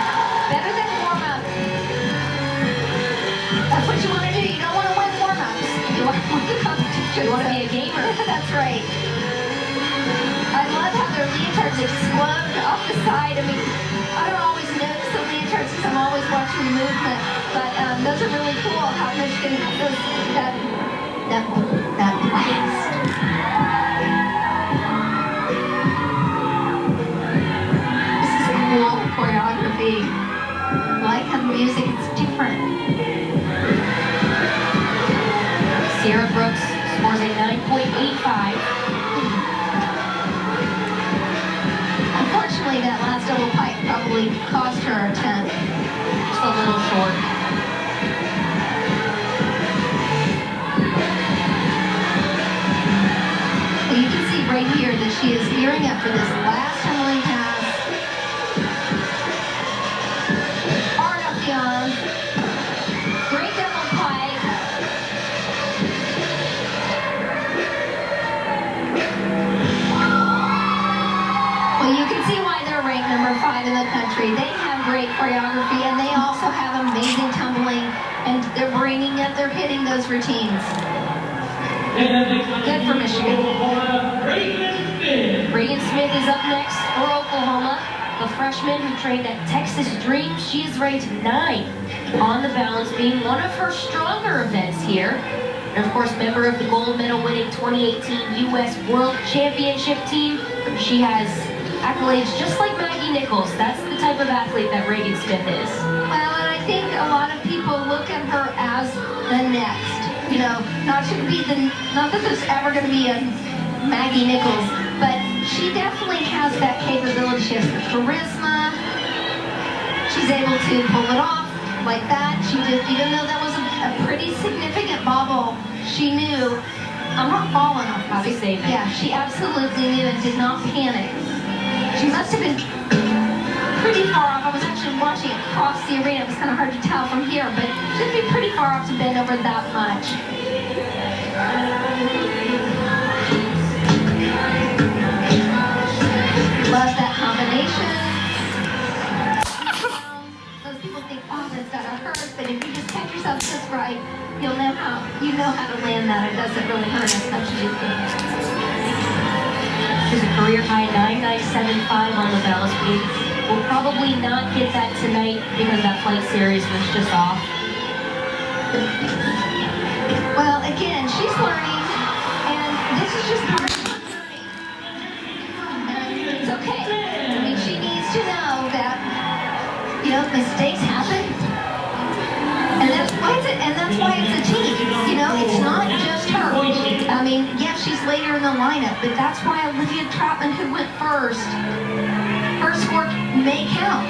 Better than warm-up. That's what you want to do. You don't want to win warm-ups. You want to win the competition. You want to be a gamer. That's right. I love how their leotards explode off the side. I mean, I don't always notice the leotards because I'm always watching the movement. But those are really cool. How Michigan does that twist. Cool choreography. Like how the music is different. Sierra Brooks scores a 9.85. Unfortunately, that last double pike probably cost her a 10. Just a little short. Well, you can see right here that she is gearing up for this last tumbling pass. Hard up the arm. Great double pike. Well, you can see why they're ranked number 5 in the country. They have great choreography, and they also have amazing tumbling, and they're bringing it, they're hitting those routines. Good for Michigan. Reagan Smith is up next for Oklahoma. The freshman who trained at Texas Dream. She is ranked 9 on the balance, being one of her stronger events here. And of course, member of the gold medal winning 2018 U.S. World Championship team. She has accolades just like Maggie Nichols. That's the type of athlete that Reagan Smith is. Well, and I think a lot of people look at her as the next. You know, not that there's ever going to be a Maggie Nichols, but she definitely has that capability. She has the charisma. She's able to pull it off like that. She did, even though that was a pretty significant bobble, she knew, I'm not falling off, Bobby. Yeah, she absolutely knew and did not panic. She must have been pretty far off. I was actually watching it across the arena. It was kind of hard to tell from here, but she'd be pretty far off to bend over that much. Love that combination. Those people think, oh, that's gotta hurt, but if you just catch yourself just right, you know how to land that. It doesn't really hurt as much as you think. She's a career high 9.975 on the balance beam. We'll probably not get that tonight because that flight series was just off. Well, again, she's learning, and this is just part of her learning. And it's okay. I mean, she needs to know that, you know, mistakes happen. And that's why it's a team. You know, it's not just her. I mean, yeah, she's later in the lineup, but that's why Olivia Troutman, who went first, her score may count.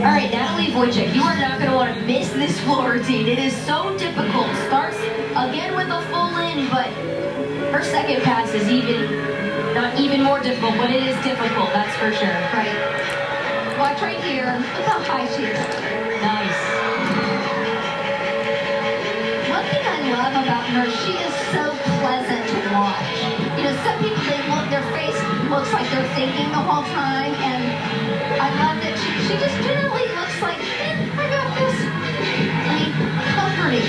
All right, Natalie Wojcik, you are not going to want to miss this floor routine. It is so difficult. Starts again with a full in, but her second pass is not even more difficult, but it is difficult, that's for sure. Right. Watch right here. Look how high she is. Nice. One thing I love about her, she is so pleasant to watch. You know, some people, their face looks like they're thinking the whole time, and I love that she just generally looks like, I got this. I mean, comforting.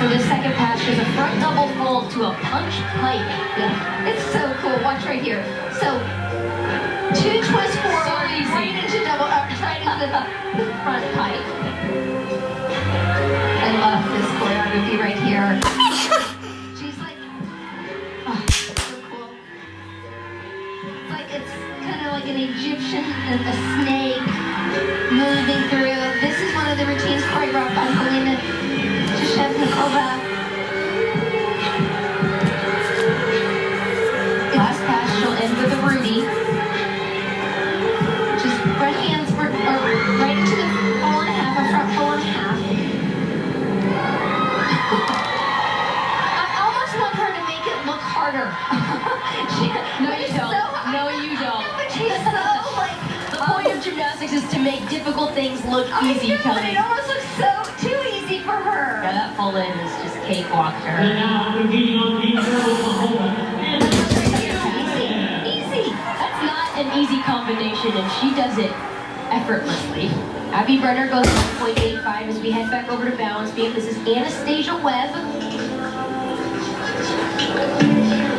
So the second pass is a front double fold to a punch pike. Yeah, it's so cool. Watch right here. So, 2 twists forward, right into right into the front pike. I love this choreography right here. She's like, oh, so cool. It's like, it's kind of like an Egyptian, a snake moving through. This is one of the routines choreographed by Helena Shevnikova. Last pass, she'll end with a Rudy. Just front hands right into the full and a half, or front full and a half. I almost want her to make it look harder. No, you don't. No, you don't. But she's so like. The point of gymnastics is to make difficult things look easy, I know, Kelly. it almost looks so too easy for her. Yeah, that full in is just cakewalk to her. Easy. That's not an easy combination, and she does it effortlessly. Abby Brenner goes 1.85 as we head back over to balance beam. This is Anastasia Webb.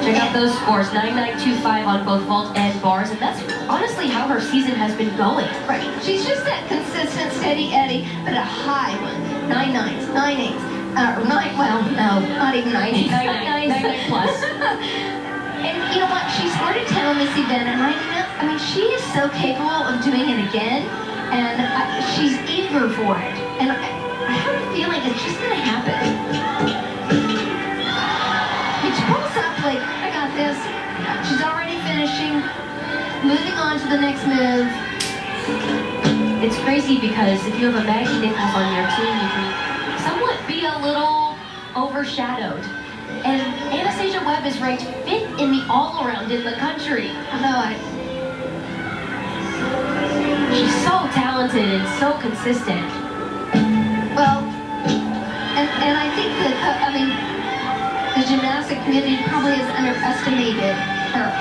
Check out those scores, 9.925 on both vault and bars, and that's honestly how her season has been going. Right. She's just that consistent, steady Eddie, but a high one. 9 9s, 9 8s. 9, well, no, not even 9 8s. 9 plus. And you know what? She scored a 10 on this event, and I mean, she is so capable of doing it again, and she's eager for it. And I have a feeling it's just going to happen. She pulls up like, I got this. She's already finishing, moving on to the next move. It's crazy because if you have a Maggie Nichols on your team, you can somewhat be a little overshadowed. And Anastasia Webb is ranked 5th in the all-around in the country. I know, She's so talented and so consistent. well, and I think that, I mean, the gymnastic community probably has underestimated her.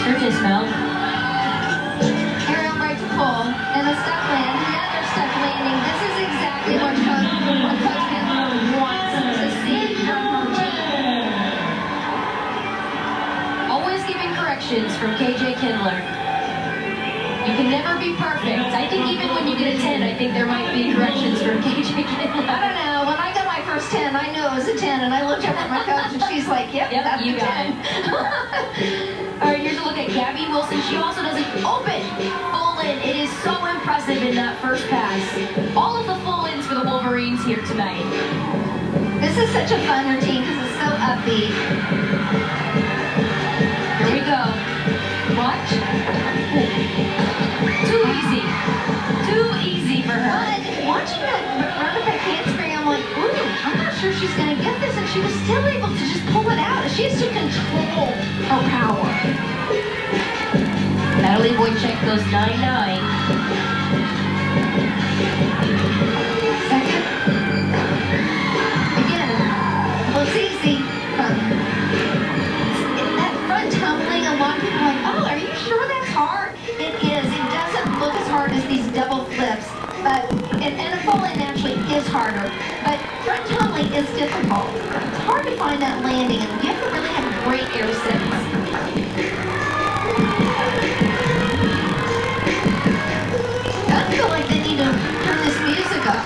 Sure dismount. Aerial right to pull, and a step land, another step landing. This is exactly what Coach Kendall wants to see from her team. Always giving corrections from KJ Kindler. You can never be perfect. I think even when you get a 10, I think there might be corrections from KJ Kindler. I don't know. When I got my first 10, I knew it was a 10, and I looked up at my coach, and she's like, yep that's you a got 10. it. All right, here's a look at Gabby Wilson. She also does an open full in. It is so impressive in that first pass. All of the full ins for the Wolverines here tonight. This is such a fun routine because it's so upbeat. Here we go. Watch. Too easy. Too easy for her. But watching that run with that handspring, I'm like, ooh, I'm not sure she's going to get this, and she was still able to just pull it out. She has to control her power. Natalie Wojcik goes 9-9. Second. Again, well, it's easy. That front tumbling, a lot of people are like, oh, are you sure that's hard? It is. It doesn't look as hard as these double flips, but and a full in actually is harder. But front tumbling is difficult. It's hard to find that landing, and you have to really have great air sense. I feel like they need to turn this music up.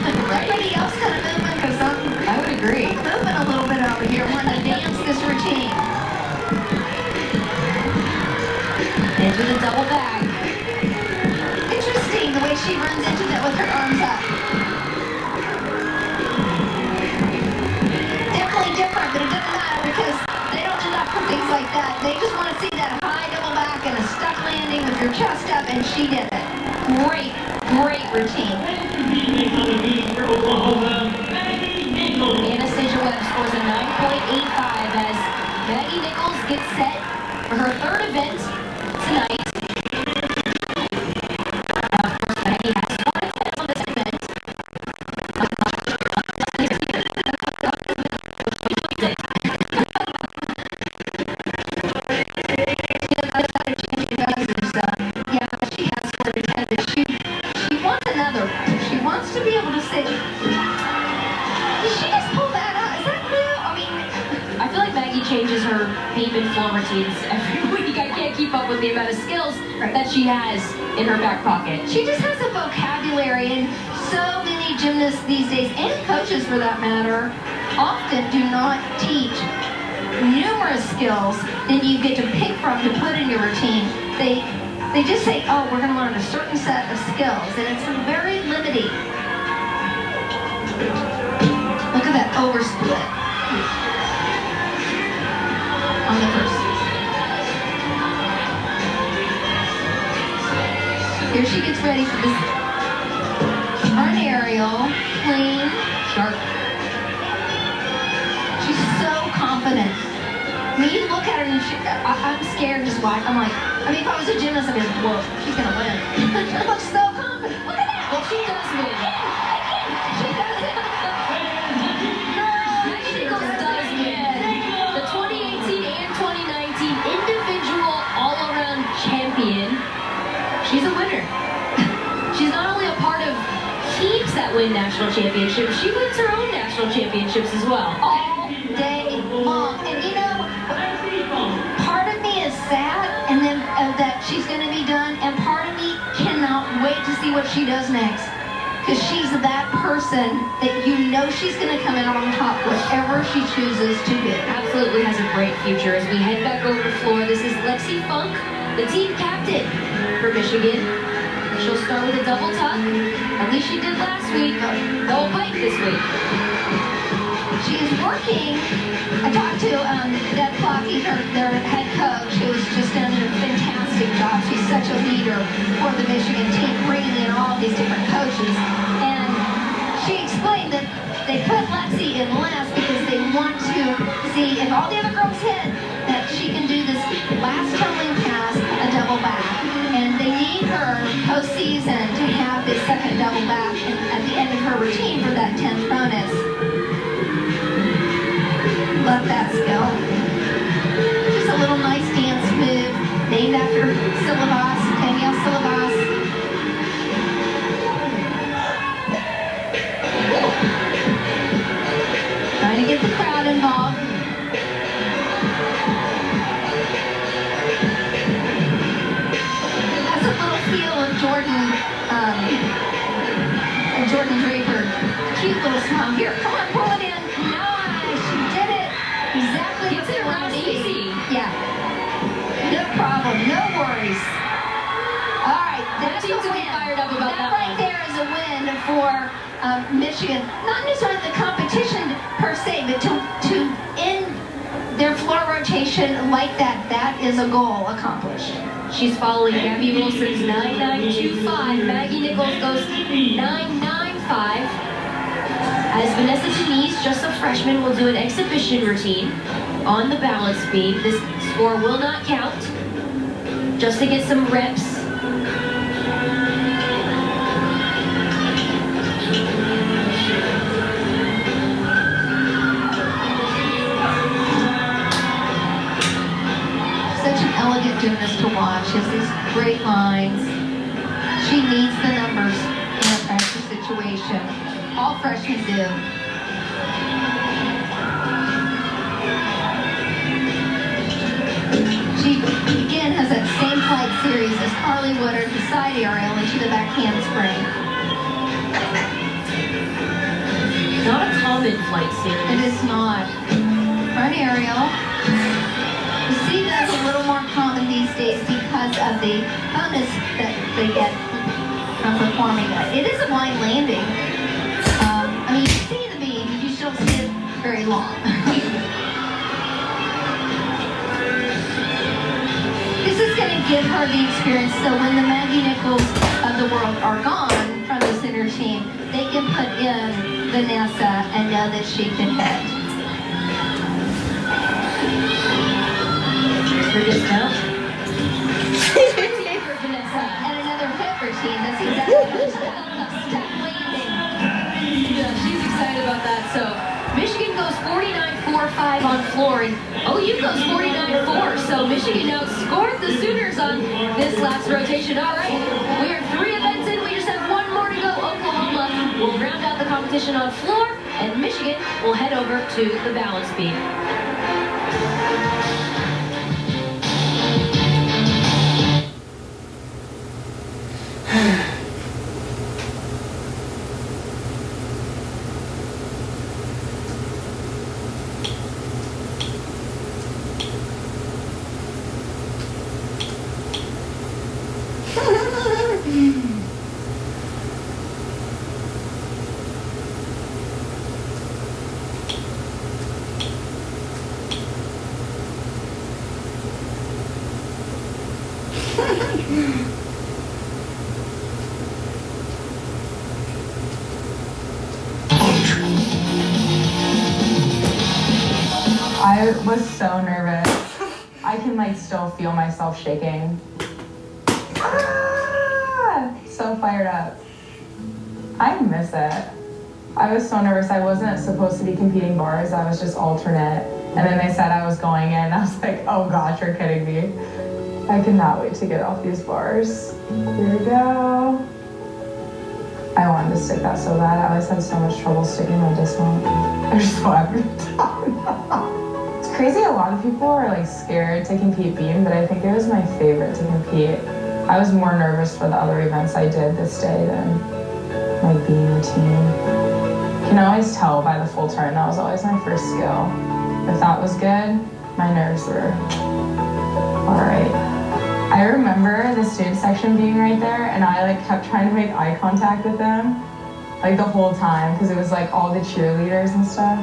Everybody else kind of moving because I would agree. moving a little bit over here. Want to dance this routine. Into the double back. Interesting the way she runs into that with her arms up. Definitely different, but it doesn't matter because they don't do that for things like that. They just want to see that high double back and a stuck landing with your chest up, and she did it. Great, great routine. Anastasia Webb scores a 9.85 as Maggie Nichols gets set for her third event tonight. Of course, Maggie has 4 attempts on this event. Yeah, she has scored a 10, but she wants another. She wants to be able to say, did she just pull that out? Is that new? I mean, I feel like Maggie changes her pavement floor routines every week. I can't keep up with the amount of skills that she has in her back pocket. she just has a vocabulary, and so many gymnasts these days, and coaches for that matter, often do not teach numerous skills that you get to pick from to put in your routine. They just say, oh, we're going to learn a certain set of skills, and it's very limiting. Look at that oversplit on the first. Here she gets ready for this front aerial, clean, sharp. She's so confident. I mean, you look at her and I'm scared just watch. I'm like, I mean, if I was a gymnast, I'd be like, whoa, she's gonna win. She looks so confident. Look at that. Well, she does win. She does it. Maggie Nichols does win the 2018 and 2019 individual all-around champion. She's a winner. She's not only a part of teams that win national championships, she wins her own national championships as well. All day long. And you know, part of me is sad and then that she's going to be done, and part of me cannot wait to see what she does next. Because she's that person that you know she's going to come out on top whatever she chooses to do. Absolutely has a bright future. As we head back over the floor, this is Lexi Funk, the team captain for Michigan. She'll start with a double tuck. At least she did last week. Double pipe this week. She is working. I talked to Deb Clocky, their head coach, who has just done a fantastic job. She's such a leader for the Michigan team, bringing in all these different coaches. And she explained that they put Lexi in last because they want to see if all the other girls hit that she can do this last tumbling pass, a double back. And they need her postseason to have this second double back at the end of her routine for that 10th bonus. Love that skill. Just a little nice dance move named after Syllabus, Danielle Syllabus. Trying to get the crowd involved. Has a little feel of Jordan Draper. Cute little smile. Here, come on, pull it in. Nice, she did it. Exactly. Gets it around easy. Yeah. No problem. No worries. All right. That's a team's gonna be win. fired up about that right one. there is a win for Michigan. Not necessarily the competition per se, but to end their floor rotation like that, that is a goal accomplished. She's following Gabby Wilson's 9.925. Maggie Nichols goes 9.95. As Vanessa Denise, just a freshman, will do an exhibition routine on the balance beam. This score will not count, just to get some reps. Such an elegant gymnast to watch. She has these great lines. She needs the numbers in a practice situation. all freshmen do. She, again, has that same flight series as Carly Woodard, the side aerial into the back handspring. Not a common flight series. It is not. Front aerial. You see that's a little more common these days because of the bonus that they get from performing that. It is a blind landing. I mean, you see the beam, you just don't see it very long. This is going to give her the experience so when the Maggie Nichols of the world are gone from the center team, they can put in Vanessa and know that she can hit. For discount. For Vanessa. And another hit routine. That's exactly what step landing. Yeah, she's excited about that. So Michigan goes 49-4-5 on floor, and OU goes 49-4. So Michigan outscored the Sooners on this last rotation. All right, we are 3 events in. We just have 1 more to go. Oklahoma will round out the competition on floor, and Michigan will head over to the balance beam. I was so nervous. I can like still feel myself shaking. Ah! So fired up. I miss it. I was so nervous. I wasn't supposed to be competing bars. I was just alternate. And then they said I was going in. I was like, oh gosh, you're kidding me. I cannot wait to get off these bars. Here we go. I wanted to stick that so bad. I always had so much trouble sticking my dismount. I just so every time. It's crazy, a lot of people are like scared to compete beam, but I think it was my favorite to compete. I was more nervous for the other events I did this day than my beam routine. You can always tell by the full turn, that was always my first skill. If that was good, my nerves were all right. I remember the student section being right there, and I like kept trying to make eye contact with them like the whole time because it was like all the cheerleaders and stuff.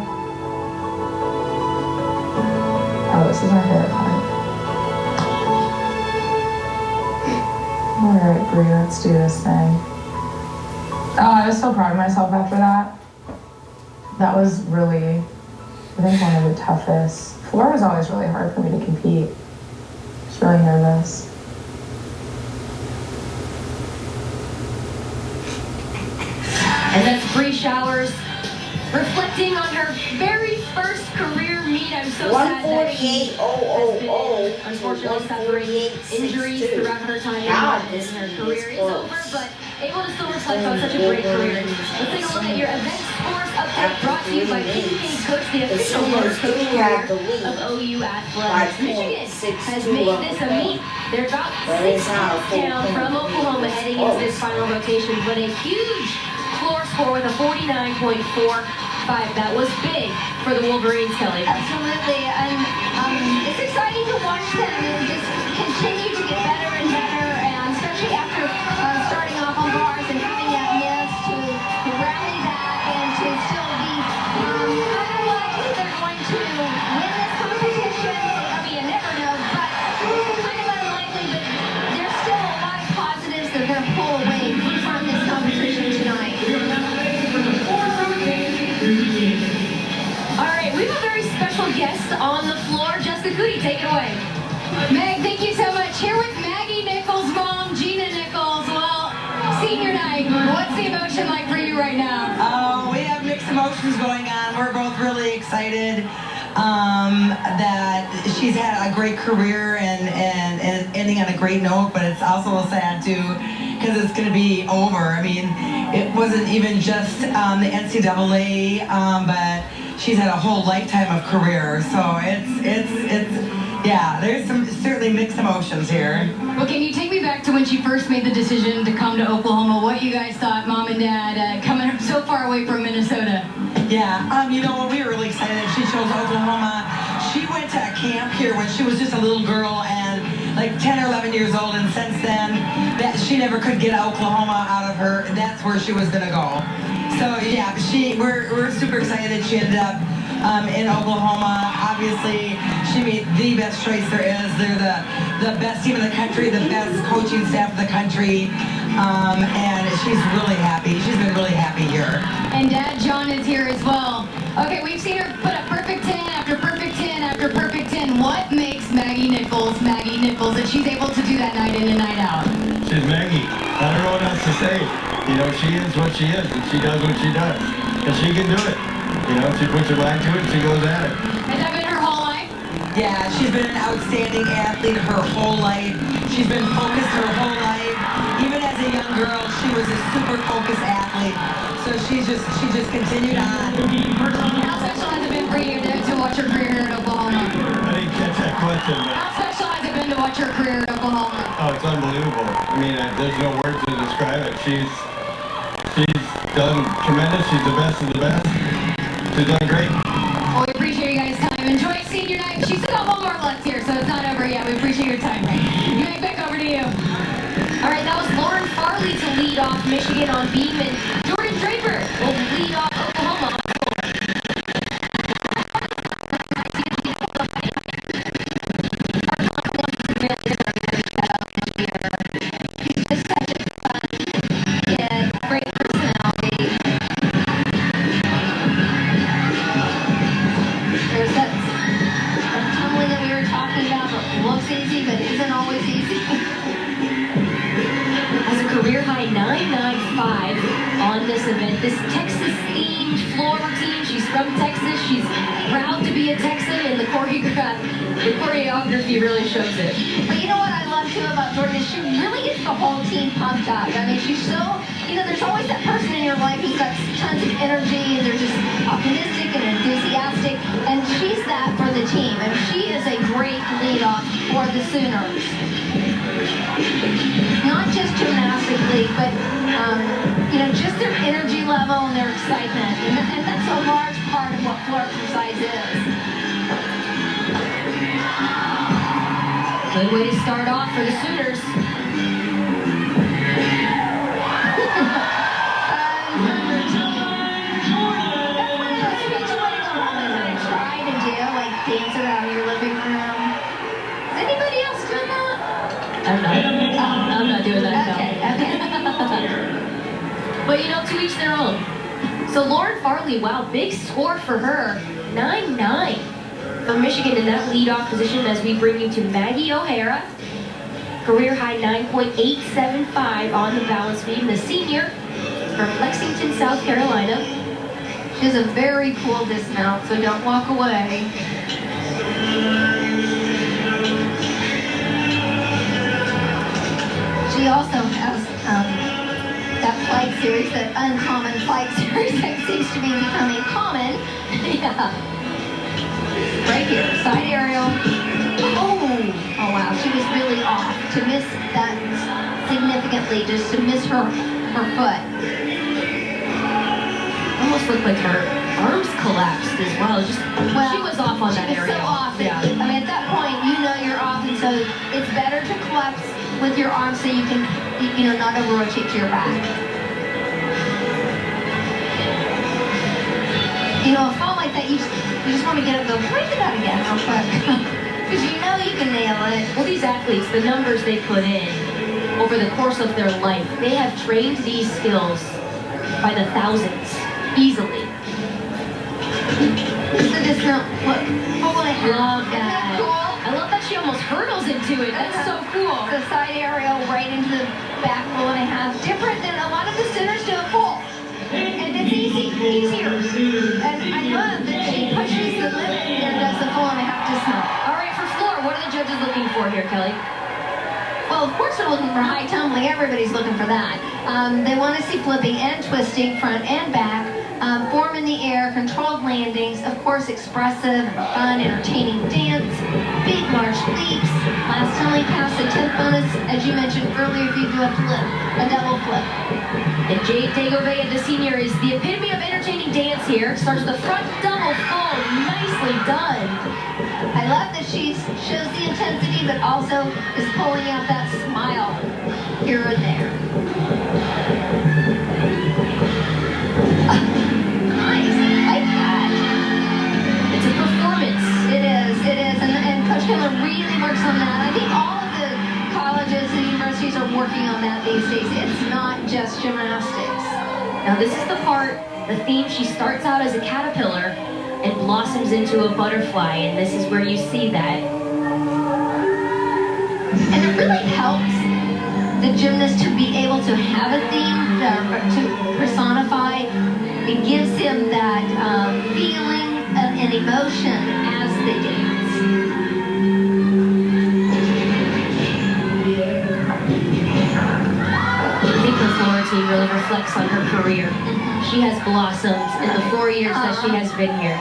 Oh, this is my favorite part. All right, Brie, let's do this thing. Oh, I was so proud of myself after that. That was really, I think, one of the toughest. Floor was always really hard for me to compete. I was really nervous. And that's Bree Showers reflecting on her very first career meet. I'm so sad that she has been unfortunately suffering injuries throughout her time in her career is over, but able to still reflect on such a great career. Let's take a look at your event scores update brought to you by PK Coach, the official motor coach career of OU Athletics. Michigan has made this a meet. They're about 6 points down from Oklahoma heading into this final rotation, but a huge floor score with a 49.45. That was big for the Wolverines, Kelly. Absolutely, and it's exciting to watch them and just continue to get better and better, and especially after starting off on bars and having that miss to rally back and to still be unlikely they're going to win this competition. I mean, you never know, but kind of unlikely, but there's still a lot of positives they're going to pull away from this competition tonight. All right, we have a very special guest on the floor. Jessica Cootie, take it away. Meg, thank you so much. Here with Maggie Nichols' mom, Gina Nichols. Well, senior night, what's the emotion like for you right now? Oh, we have mixed emotions going on. We're both really excited that she's had a great career and ending on a great note, but it's also sad too, because because it's going to be over. I mean, it wasn't even just the NCAA, but she's had a whole lifetime of career. So yeah, there's some certainly mixed emotions here. Well, can you take me back to when she first made the decision to come to Oklahoma? What you guys thought, Mom and Dad, coming so far away from Minnesota? Yeah, we were really excited that she chose Oklahoma. She went to a camp here when she was just a little girl and like 10 or 11 years old, and since then, that she never could get Oklahoma out of her, and that's where she was gonna go. So yeah, we're super excited that she ended up in Oklahoma. Obviously, she made the best choice there is. They're the best team in the country, the best coaching staff in the country, and she's really happy. She's been really happy here. And Dad John is here as well. Okay, we've seen her put up perfect 10 after perfect 10 after perfect 10. What makes Maggie Nichols, that she's able to do that night in and night out? She's Maggie. I don't know what else to say. You know, she is what she is, and she does what she does. And she can do it. You know, she puts her mind to it, she goes at it. Has that been her whole life? Yeah, she's been an outstanding athlete her whole life. She's been focused her whole life. Even as a young girl, she was a super focused athlete. So she just continued on. How special has it been for you to watch her career here at Oklahoma? I didn't catch that question, but... How special has it been to watch her career at Oklahoma? Oh, it's unbelievable. I mean, there's no words to describe it. She's done tremendous. She's the best of the best. She's done great. Well, we appreciate you guys' time. Enjoy senior night. She's still got one more left here, so it's not over yet. We appreciate your time, Ray. Meg, back over to you. All right, that was Lauren Farley to lead off Michigan on beam, and Jordan Draper will lead off Oklahoma. He's just such a fun kid, great personality. There's that tumbling that we were talking about that looks easy but isn't always easy. Has a career high 9.95 on this event. This Texas-themed floor routine. She's from Texas. She's proud to be a Texan, and the choreography really shows it. But you know what I love too about Jordan is she really gets the whole team pumped up. I mean, she's so, there's always that person in your life who's got tons of energy and they're just optimistic and enthusiastic, and she's that for the team, and she is a great lead-off for the Sooners. Not just gymnastically, but just their energy level and their excitement, and that's a large part of what floor exercise is. Good way to start off for the Sooners. Dance around your living room. Is anybody else doing that? I'm not doing that. Okay. But to each their own. So Lauren Farley, wow, big score for her. 9.9 for Michigan in that leadoff position as we bring you to Maggie O'Hara. Career high 9.875 on the balance beam. The senior from Lexington, South Carolina. She has a very cool dismount, so don't walk away. She also has that flight series, that uncommon flight series that seems to be becoming common. Yeah. Right here, side aerial. Oh wow, she was really off. To miss that significantly, just to miss her foot. Almost looked like her arms collapsed as well. She was off on that area. She was so off. Yeah. I mean, at that point, you're off, and so it's better to collapse with your arms so you can, not over-rotate to your back. A fall like that, you just want to get up and go, can I do that again real quick? Because you can nail it. Well, these athletes, the numbers they put in over the course of their life, they have trained these skills by the thousands, easily. So just look, hold it. Love Isn't that that. cool? I love that she almost hurdles into it. That's so cool. The side aerial right into the back full and a half. Different than a lot of the Sooners do a full. And it's easier. And I love that she pushes the limit and does the full and a half dismount. All right, for floor, what are the judges looking for here, Kelly? Well, Well, of course they're looking for high tumbling. Everybody's looking for that. They want to see flipping and twisting, front and back, form in the air, controlled landings, of course expressive, fun, entertaining dance, big, large leaps, last only past the 10th bonus, as you mentioned earlier, if you do a flip, a double flip. And Jade Dagovea, the senior, is the epitome of entertaining dance here. Starts with a front double full. Nicely done. I love that she shows the intensity, but also is pulling out that smile here and there. Nice, I like that. It's a performance. It is, and Coach Keller really works on that. I think all of the colleges and universities are working on that these days. It's not just gymnastics. Now this is the part, the theme, she starts out as a caterpillar and blossoms into a butterfly, and this is where you see that. And it really helps the gymnast to be able to have a theme, to personify. It gives him that feeling and emotion as they dance. I think her floor routine really reflects on her career. She has blossomed in the 4 years that she has been here.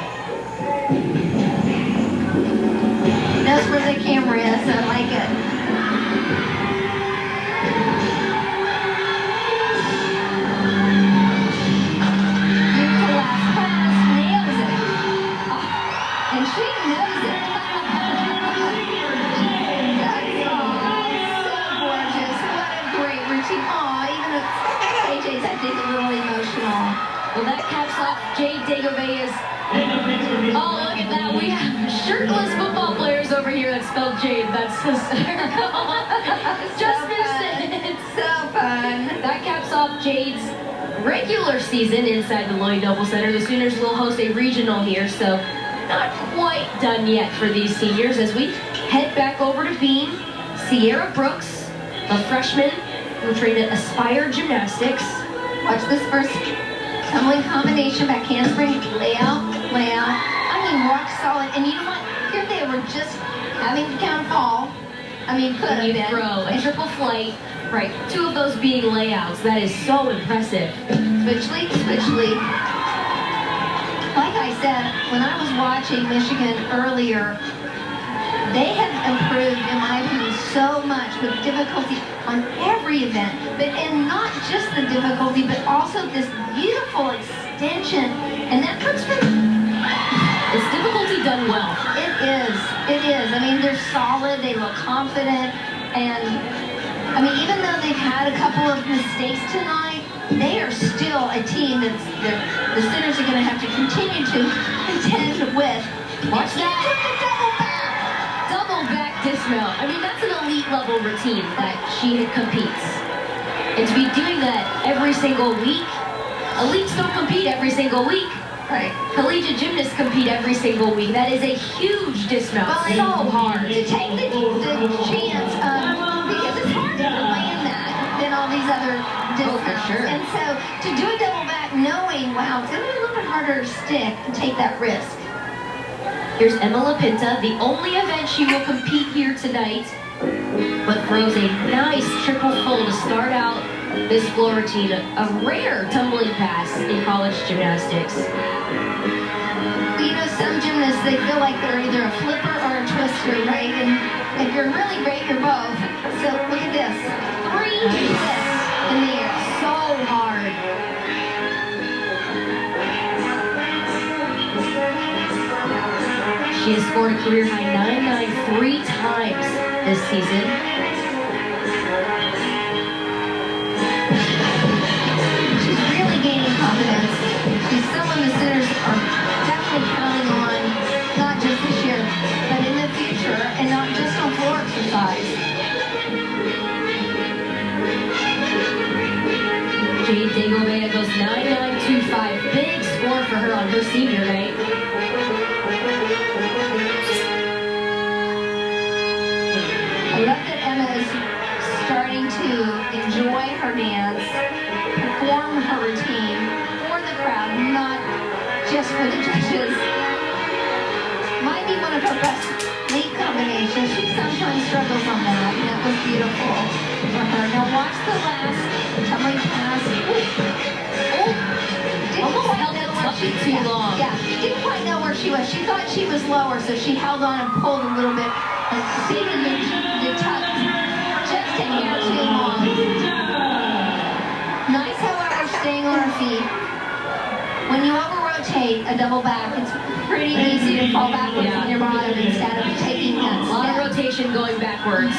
That's where the camera is. I like it. Beautiful last pass. Nails it. Oh, and she knows it. That's so gorgeous. What a great routine. Aw, even if AJ's, I think, a little emotional. Well, that caps off Jade Dagovea's. Oh, look at that. We have shirtless football players over here that spelled Jade. That's hysterical. Just missed it. So fun. That caps off Jade's regular season inside the Lloyd Noble Center. The Sooners will host a regional here, so not quite done yet for these seniors as we head back over to Beam. Sierra Brooks, a freshman who trained at Aspire Gymnastics. Watch this first tumbling combination, back handspring, layout. I mean, rock solid. And you know what? Here they were just having to count fall. I mean, could have You been. throw a triple flight, right? 2 of those being layouts. That is so impressive. Switch leap, switch leap. Like I said, when I was watching Michigan earlier, they have improved, in my opinion, so much with difficulty on every event. And not just the difficulty, but also this beautiful extension. And that comes from... It's difficulty done well. It is. I mean, they're solid, they look confident, and I mean, even though they've had a couple of mistakes tonight, they are still a team that the Sooners are going to have to continue to contend with. Watch that. Double back dismount. I mean, that's an elite level routine that she competes. And to be doing that every single week, elites don't compete every single week. Right. Collegiate gymnasts compete every single week. That is a huge dismount. So hard. To take the chance, because it's hard to land that than all these other dismounts. for sure. And so to do a double back knowing, wow, it's going to be a little bit harder to stick and take that risk. Here's Emma LaPinta, the only event she will compete here tonight, but throws a nice triple full to start out this floor routine, a rare tumbling pass in college gymnastics. You know, some gymnasts, they feel like they're either a flipper or a twister, right? And if you're really great, you're both. So look at this. 3 flips in the air. So hard. She has scored a career high 9.9 3 times this season. She's really gaining confidence. She's someone the Sooners are definitely counting on, not just this year, but in the future, and not just on floor exercise. Jade Dagovea goes 9.925. Big score for her on her senior night. I love that Emma is starting to enjoy her dance, perform her routine for the crowd, not just for the judges. Might be one of of her best leap combinations. She sometimes struggles on that, and that was beautiful for her. Now watch the last tumbling pass. Didn't quite know where she too long. Yeah, she didn't quite know where she was. She thought she was lower, so she held on and pulled a little bit. And see the tuck just a hair too long. Nice, however, staying on her feet. When you over-rotate a double back, it's pretty easy to fall backwards on your bottom instead of taking that A lot of step. rotation going backwards.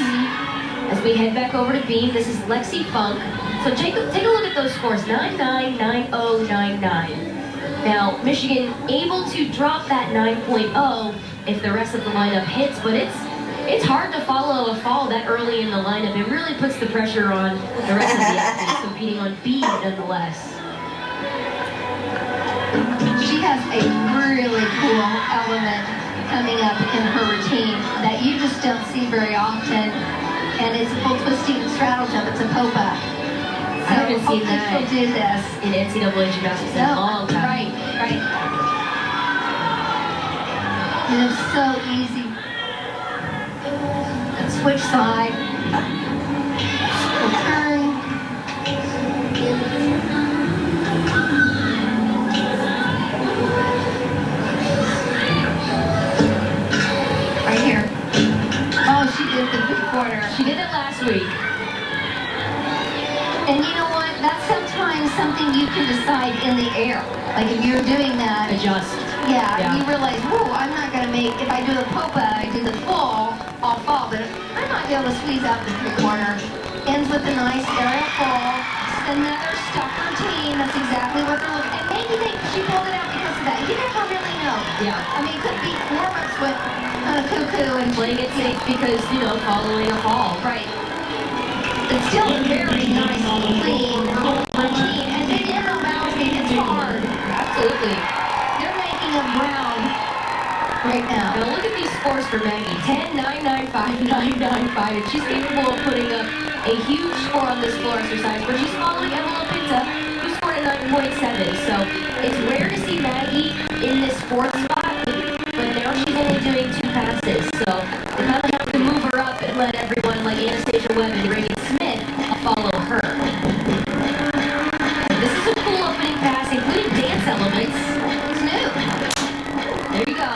As we head back over to beam, this is Lexi Funk. So take a look at those scores, 9.9, 9.0, 9.9. Now, Michigan able to drop that 9.0 if the rest of the lineup hits, but it's hard to follow a fall that early in the lineup. It really puts the pressure on the rest of the athletes competing on beam nonetheless. She has a really cool element coming up in her routine that you just don't see very often, and it's a full twisting straddle jump. It's a popa. I haven't seen hopefully that she'll do this. in NCAA gymnastics in a long time. Right. And it's so easy. And switch side. We'll turn. Right here. Oh, she did the three-quarter. She did it last week. And you know what? That's sometimes something you can decide in the air. Like if you're doing that. Adjust. Yeah, Yeah. you realize, whoa, I'm not going to make, if I do the popa, I do the fall, I'll fall. But I might be able to squeeze out the three-quarter. Ends with a nice aerial fall. Another stuck routine. That's exactly what they're looking. And maybe she pulled it out because of that. You never really know. Yeah. I mean, it could be warm-ups with cuckoo and Playing it safe because, following a fall. Right. It's still a very nice, clean routine. And then you're bouncing. It's hard. Absolutely. They're making a round right now. Now look at these scores for Maggie. 10, 9, 9, 5, 9, 9, 5. And she's capable of putting up a huge score on this floor exercise, but she's following Emma Pinta, who scored a 9.7. So it's rare to see Maggie in this fourth spot, but now she's only doing 2 passes. So they kind of have to move her up and let everyone like Anastasia Webb and Reagan Smith follow her. This is a cool opening pass, including dance elements. It's new. There you go.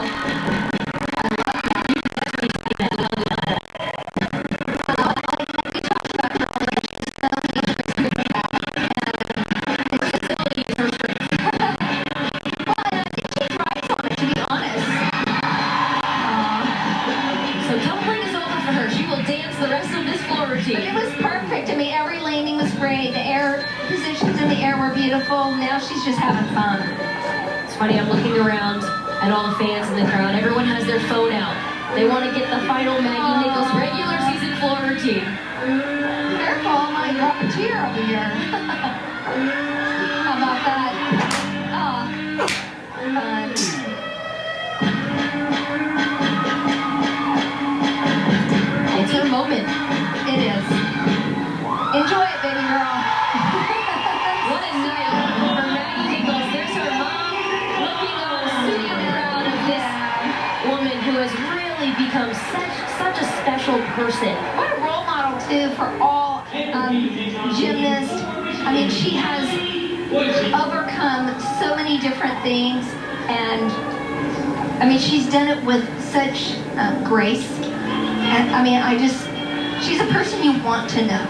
So tumbling is over for her. She will dance the rest of this floor routine. But it was perfect. I mean, every landing was great. The air positions in the air were beautiful. Now she's just having fun. It's funny, I'm looking around at all the fans in the crowd. Everyone has their phone out. They want to get the final Maggie Nichols regular season floor routine. Careful, I might drop a tear over here. How about that? Oh, fun. It's her moment. It is. Enjoy it, baby girl. What a night for Maggie Nichols. There's her mom looking on, super proud of this woman who has really become such a special person. What a role model, too, for all gymnasts. I mean, she has overcome so many different things, and I mean, she's done it with such grace. And I mean, she's a person you want to know.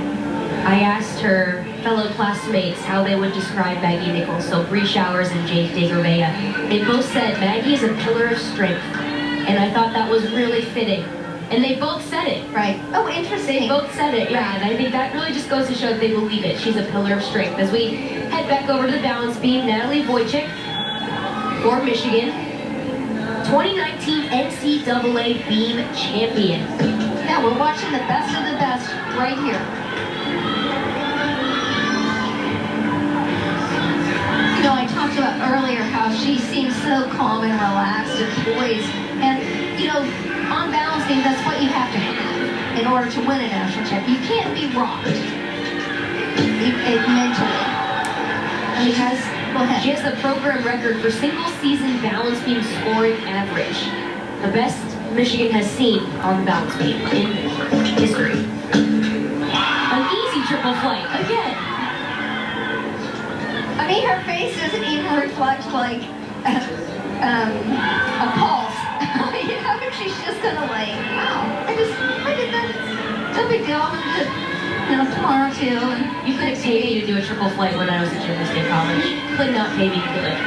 I asked her fellow classmates how they would describe Maggie Nichols, so Bree Showers and Jake DeGravea. They both said Maggie is a pillar of strength, and I thought that was really fitting. And they both said it. Right. Oh, interesting. They both said it, yeah, and I think that really just goes to show that they believe it. She's a pillar of strength. As we head back over to the balance beam, Natalie Wojcik for Michigan, 2019 NCAA beam champion. Yeah, we're watching the best of the best right here. You know, I talked about earlier how she seems so calm and relaxed and poised. And, you know, on balance beam, that's what you have to have in order to win a national champ. You can't be rocked mentally. She has the program record for single season balance beam scoring average. The best Michigan has seen on the balance beam in history. An easy triple flight, again. I mean, her face doesn't even reflect like a pulse. You know, she's just gonna like, wow, I did that. It's no big deal. I'm gonna do it, you know, tomorrow too. And You couldn't pay me to do a triple flight when I was a gymnast in college. Could not pay me to do it.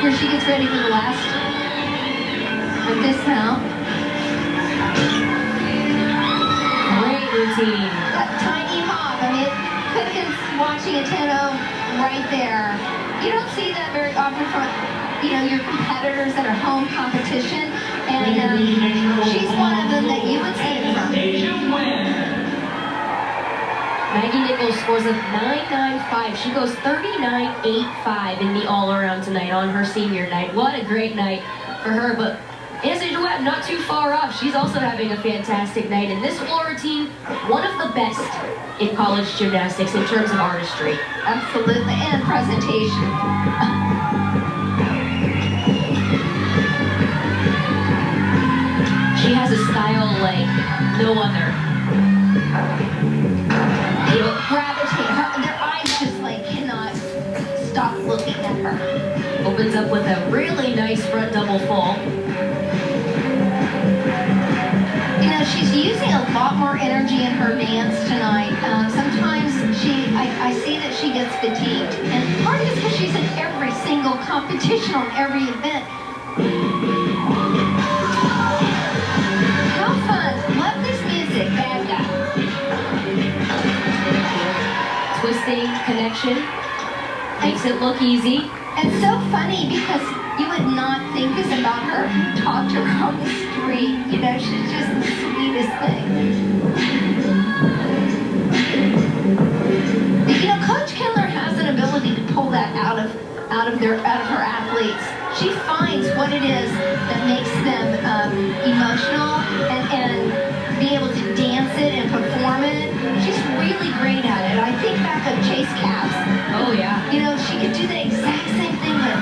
here she gets ready for the last dismount. Great routine. That tiny hop. I mean, it could have been watching a 10-0 right there. You don't see that very often from, you know, your competitors that are home competition, and she's one of them that you would see it from. Maggie Nichols scores a 9.95. She goes 39.85 in the all-around tonight on her senior night. What a great night for her, but Anastasia Webb not too far off. She's also having a fantastic night, and this floor routine, one of the best in college gymnastics in terms of artistry. Absolutely, and presentation. She has a style like no other. They gravitate. Their eyes just like cannot stop looking at her. Opens up with a really nice front double full. You know, she's using a lot more energy in her dance tonight. Sometimes I see that she gets fatigued. And part of it is because she's in every single competition on every event. How fun. Love this music. Bad guy. Twisting connection. Makes it look easy. And so funny because you would not think this about her if you talked to her on the street. You know, she's just the sweetest thing. You know, Coach Kindler has an ability to pull that out of her athletes. She finds what it is that makes them emotional and be able to dance it and perform it. She's really great at it. I think back of Chase Caps. Oh yeah. You know, she could do the exact same thing with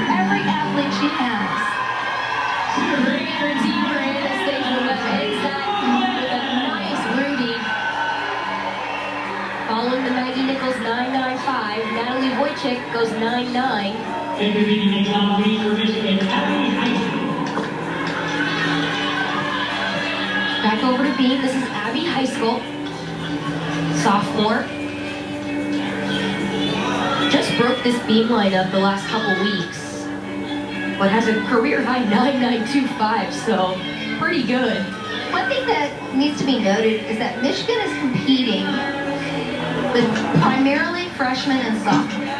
every athlete she has. Great routine for Anastasia Webb. Ends that with a nice Rudy. Following the Maggie Nichols 9.95, Natalie Wojcik goes 9.9. Back over to beam. This is Abby High School, sophomore. Just broke this beam line up the last couple weeks, but has a career high 9.925, so pretty good. One thing that needs to be noted is that Michigan is competing with primarily freshmen and sophomores.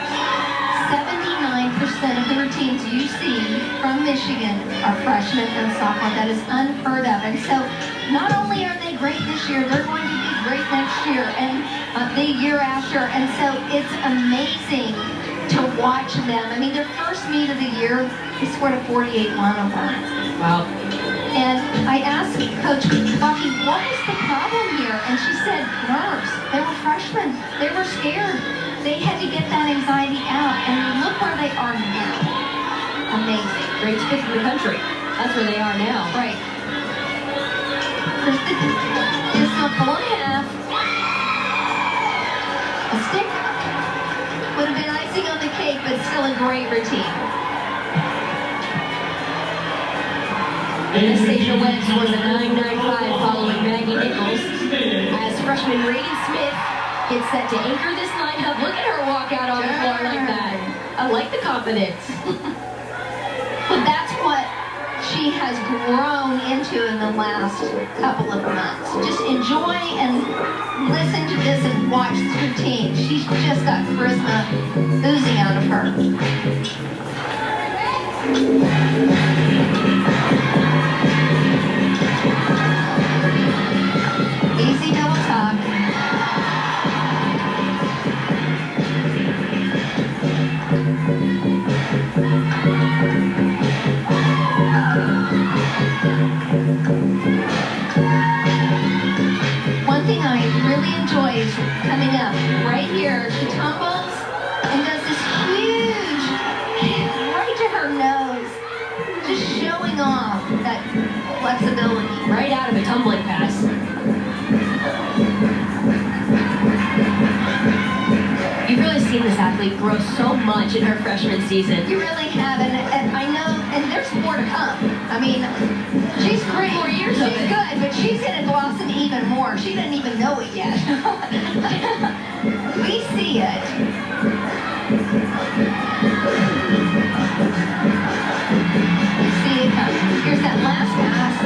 79% of the routines you see from Michigan are freshmen and sophomore. That is unheard of. And so not only are they great this year, they're going to be great next year and the year after. And so it's amazing to watch them. I mean, their first meet of the year, they scored a 48-1 over. Wow. And I asked Coach Bucky, what was the problem here? And she said, nerves. They were freshmen. They were scared. They had to get that anxiety out. And look where they are now. Amazing. Great fifth in the country. That's where they are now. Right. Just a full and a half. A stick would have been icing on the cake, but still a great routine. Anastasia Webb scores a 9.95 following Maggie Nichols as freshman Raiden Smith gets set to anchor this lineup. Look at her walk out on the floor like that. I like the confidence. But that's what she has grown into in the last couple of months. Just enjoy and listen to this and watch this routine. She's just got charisma oozing out of her. Easy double tuck. One thing I really enjoy is coming up right here. She tumbles and does this huge, right to her nose. flexibility. Right out of a tumbling pass. You've really seen this athlete grow so much in her freshman season. You really have, and I know, and there's more to come. I mean, she's 3 more years. She's good, but she's going to blossom even more. She doesn't even know it yet. We see it. We see it come. Here's that last pass.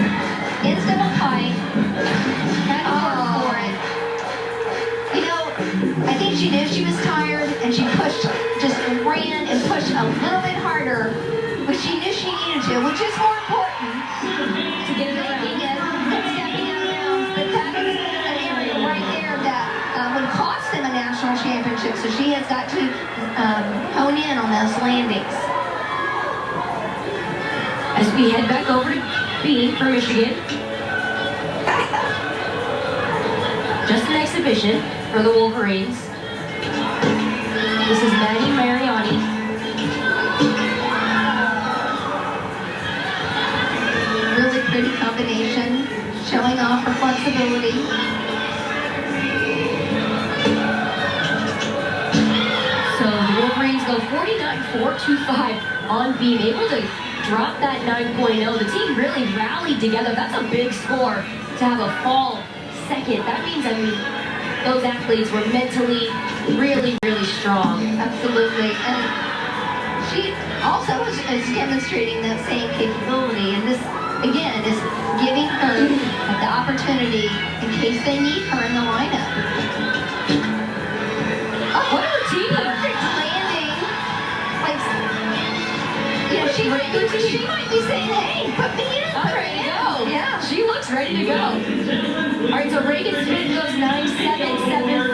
Instant height. Had to work for it. You know, I think she knew she was tired, and she pushed, just ran and pushed a little bit harder, but she knew she needed to, which is more important to get it around. And stepping out of bounds. But that is an area right there that would cost them a national championship, so she has got to hone in on those landings. As we head back over to B for Michigan. Just an exhibition for the Wolverines. This is Maggie Mariani. Really pretty combination, showing off her flexibility. So the Wolverines go 49-4-2-5 on beam, able to drop that 9.0. The team really rallied together. That's a big score to have a fall second. That means, I mean, those athletes were mentally really, really strong. Absolutely. And she also is demonstrating that same capability. And this, again, is giving her the opportunity in case they need her in the lineup. Oh, what a routine! Perfect landing. Like, you know, she might be saying, hey, put me in. I'm ready to go. Yeah. She looks ready to go. All right, so Reagan Smith goes 9.775.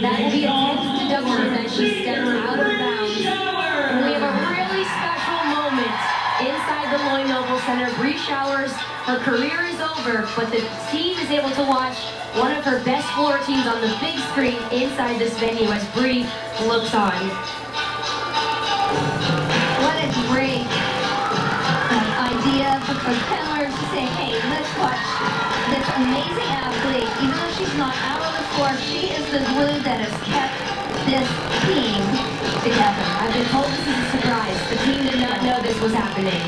That would be a 10th deduction that she steps out of bounds. And we have a really special moment inside the Loy Noble Center. Bree Showers, her career is over, but the team is able to watch one of her best floor teams on the big screen inside this venue as Bree looks on. What a great idea for Coach Pendler to say, hey, let's watch this amazing athlete. Even though she's not out on the floor, she is the glue that has kept this team together. I've been told this is a surprise. The team did not know this was happening.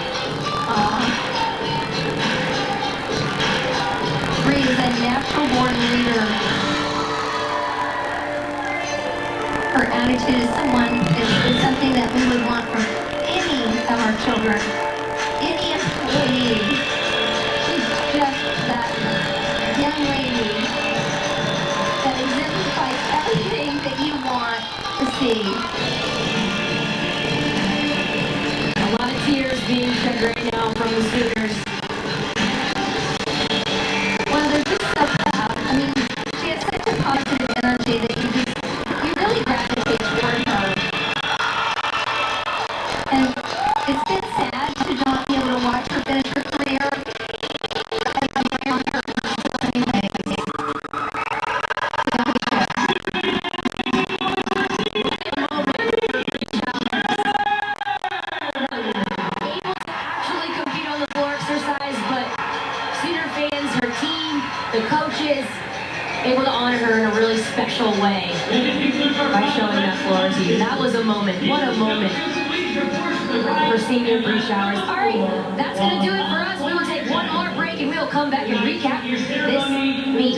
Bree is a natural-born leader. Her attitude is something that we would want from any of our children, any employee. She's just that young lady that exemplifies everything that you want to see. A lot of tears being shed right now from the Sooners. Well, there's just so proud. I mean, she has such a positive energy that you really gravitate toward her. And it's been sad to not be able to watch her finish her career. I admire her in so many ways. Able to actually compete on the floor exercise, but Sooner fans, her team, the coaches, able to honor her in a really special way by showing that floor team. That was a moment. What a moment for senior Bree Showers. All right, that's going to do it for us. We will take one more break and we will come back and recap this meet.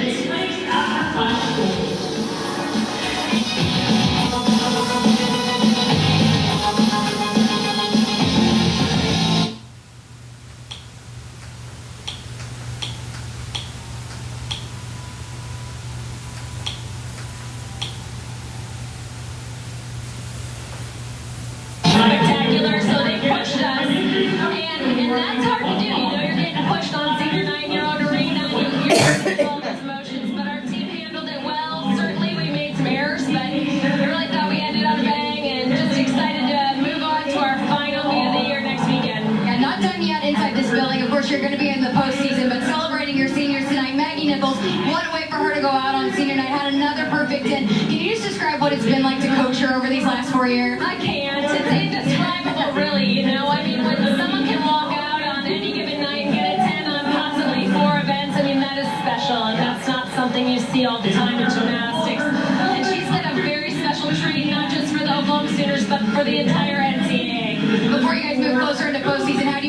Spectacular, so they pushed us, and that's hard to do. You know, you're getting pushed on senior 9-year-old arena, and you're all those emotions, but our team handled it well. Certainly, we made some errors, but I really thought we ended on a bang, and just excited to move on to our final meet of the year next weekend. Yeah, not done yet inside this building. Of course, you're going to be in the postseason, but celebrating your seniors tonight. Maggie Nichols, what a way for her to go out on senior night. Had another perfect 10. Can you just describe what it's been like to coach her over these last 4 years? I can't. It's indescribable, really, you know? I mean, when someone can walk out on any given night and get a 10 on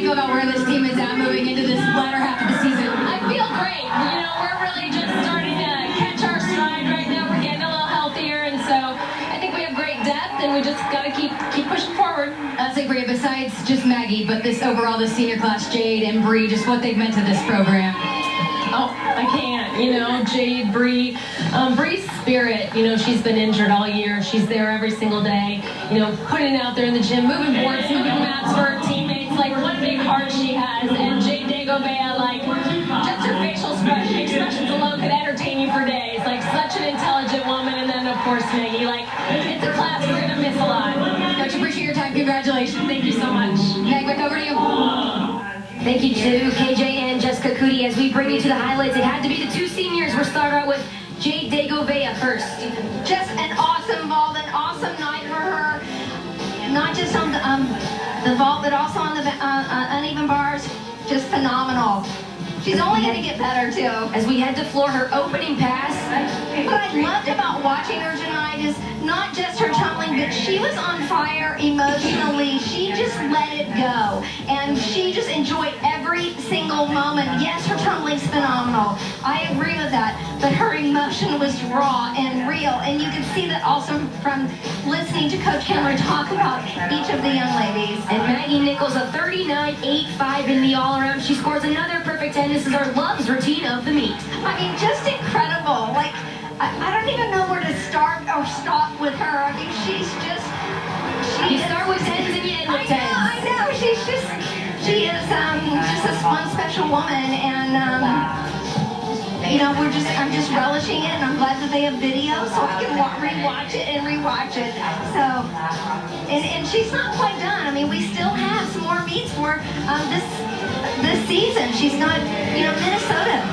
feel about where this team is at moving into this latter half of the season? I feel great. You know, we're really just starting to catch our stride right now. We're getting a little healthier, and so I think we have great depth, and we just got to keep pushing forward. That's like Bria, besides just Maggie, but this overall, the senior class, Jade and Bree, just what they've meant to this program. Oh, I can't, you know, Jade, Bree. Bree's spirit, you know, she's been injured all year. She's there every single day, you know, putting it out there in the gym, moving boards, moving mats for her teammates. Like, what big heart she has. And Jade Dagobea, like, just her facial expressions alone could entertain you for days. Like, such an intelligent woman. And then, of course, Maggie, like, it's a class we're going to miss a lot. Coach, appreciate your time. Congratulations. Thank you so much. Meg, back over to you. Thank you to KJ and Jessica Cootie. As we bring you to the highlights, it had to be the two seniors. We'll start out with Jade Dagobea first. Just an awesome vault, an awesome night for her. Not just on the vault, but also on the uneven bars. Just phenomenal. She's only going to get better, too. As we head to floor, her opening pass. What I loved about watching her tonight is not just her tumbling, but she was on fire emotionally. She just let it go. And she just enjoyed every single moment. Yes, her tumbling's phenomenal. I agree with that. But her emotion was raw and real. And you can see that also from listening to Coach Cameron talk about each of the young ladies. And Maggie Nichols, a 39.85 in the all-around. She scores another perfect 10. This is our loves routine of the meet. I mean, just incredible. Like, I don't even know where to start or stop with her. I mean, she's just... You start with 10s and you end with 10s. I know. She is just a fun, special woman. And, you know, I'm just relishing it. And I'm glad that they have video so I can rewatch it and rewatch it. So, and she's not quite done. I mean, we still have some more meets for this season. She's got, you know, Minnesota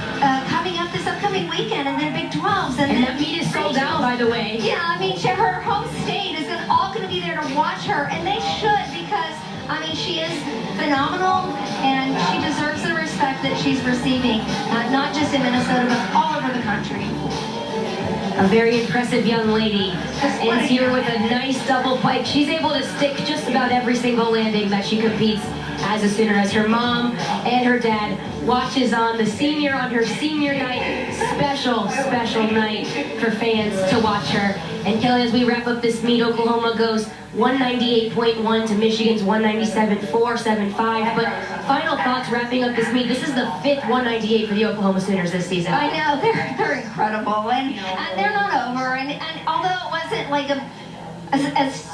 coming up this upcoming weekend, and then Big 12s. And that meet is sold out, by the way. Yeah, I mean, her home state is all going to be there to watch her, and they should, because, I mean, she is phenomenal, and she deserves the respect that she's receiving, not just in Minnesota, but all over the country. A very impressive young lady is here with a nice double pike. She's able to stick just about every single landing that she competes as a Sooner, as her mom and her dad watches on her senior night. Special night for fans to watch her. And Kelly, as we wrap up this meet, Oklahoma goes 198.1 to Michigan's 197.475. But final thoughts wrapping up this meet. This is the fifth 198 for the Oklahoma Sooners this season. I know, they're incredible, and they're not over. And although it wasn't like as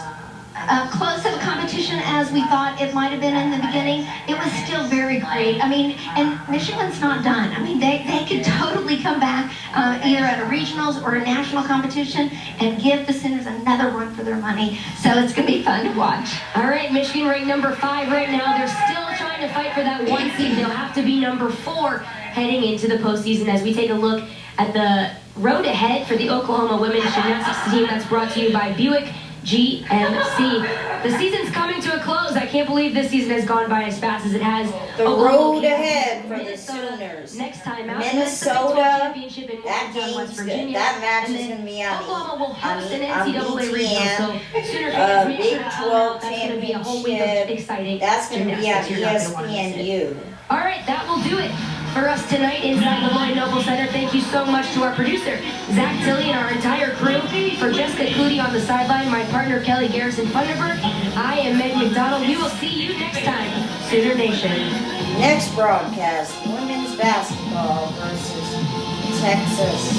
close of a competition as we thought it might have been in the beginning, it was still very great. I mean, and Michigan's not done. I mean, they could totally come back either at a regionals or a national competition and give the Sooners another run for their money. So it's going to be fun to watch. All right, Michigan ranked number 5 right now. They're still trying to fight for that 1 seed. They'll have to be number 4 heading into the postseason as we take a look at the road ahead for the Oklahoma women's gymnastics team. That's brought to you by Buick GMC. The season's coming to a close. I can't believe this season has gone by as fast as it has. The road ahead for the Sooners. Next time out, Minnesota, that game's good. That match is going to be on Oklahoma will host an BTN. NCAA regional, so Sooner fans make sure Big to 12 that's going to be a whole week of exciting That's going to be on gymnastics. You're not gonna wanna miss it. ESPNU. All right, that will do it for us tonight inside the Lloyd Noble Center. Thank you so much to our producer, Zach Tilley, and our entire crew. For Jessica Cootie on the sideline, my partner, Kelly Garrison Funderburg, I am Meg McDonald. We will see you next time, Sooner Nation. Next broadcast, women's basketball versus Texas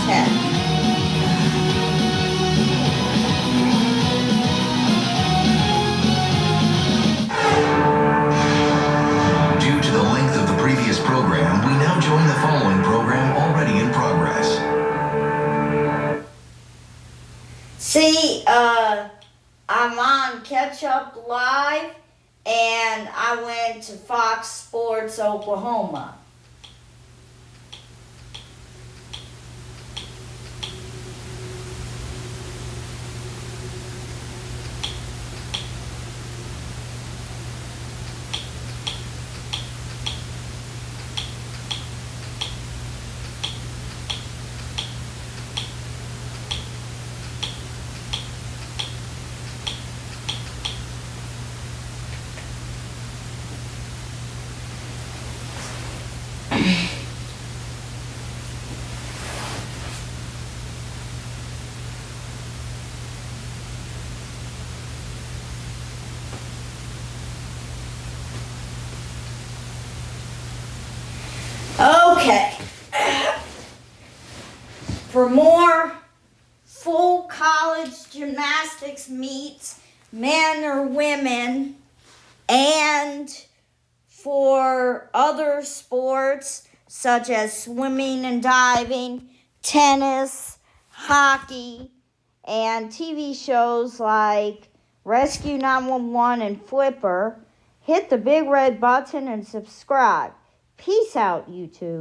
Tech. Due to the length of the previous program, we now join the following program already in progress. See, I'm on Catch Up Live, and I went to Fox Sports Oklahoma. Okay. For more full college gymnastics meets, men or women, and for other sports such as swimming and diving, tennis, hockey, and TV shows like Rescue 911 and Flipper, hit the big red button and subscribe. Peace out, YouTube.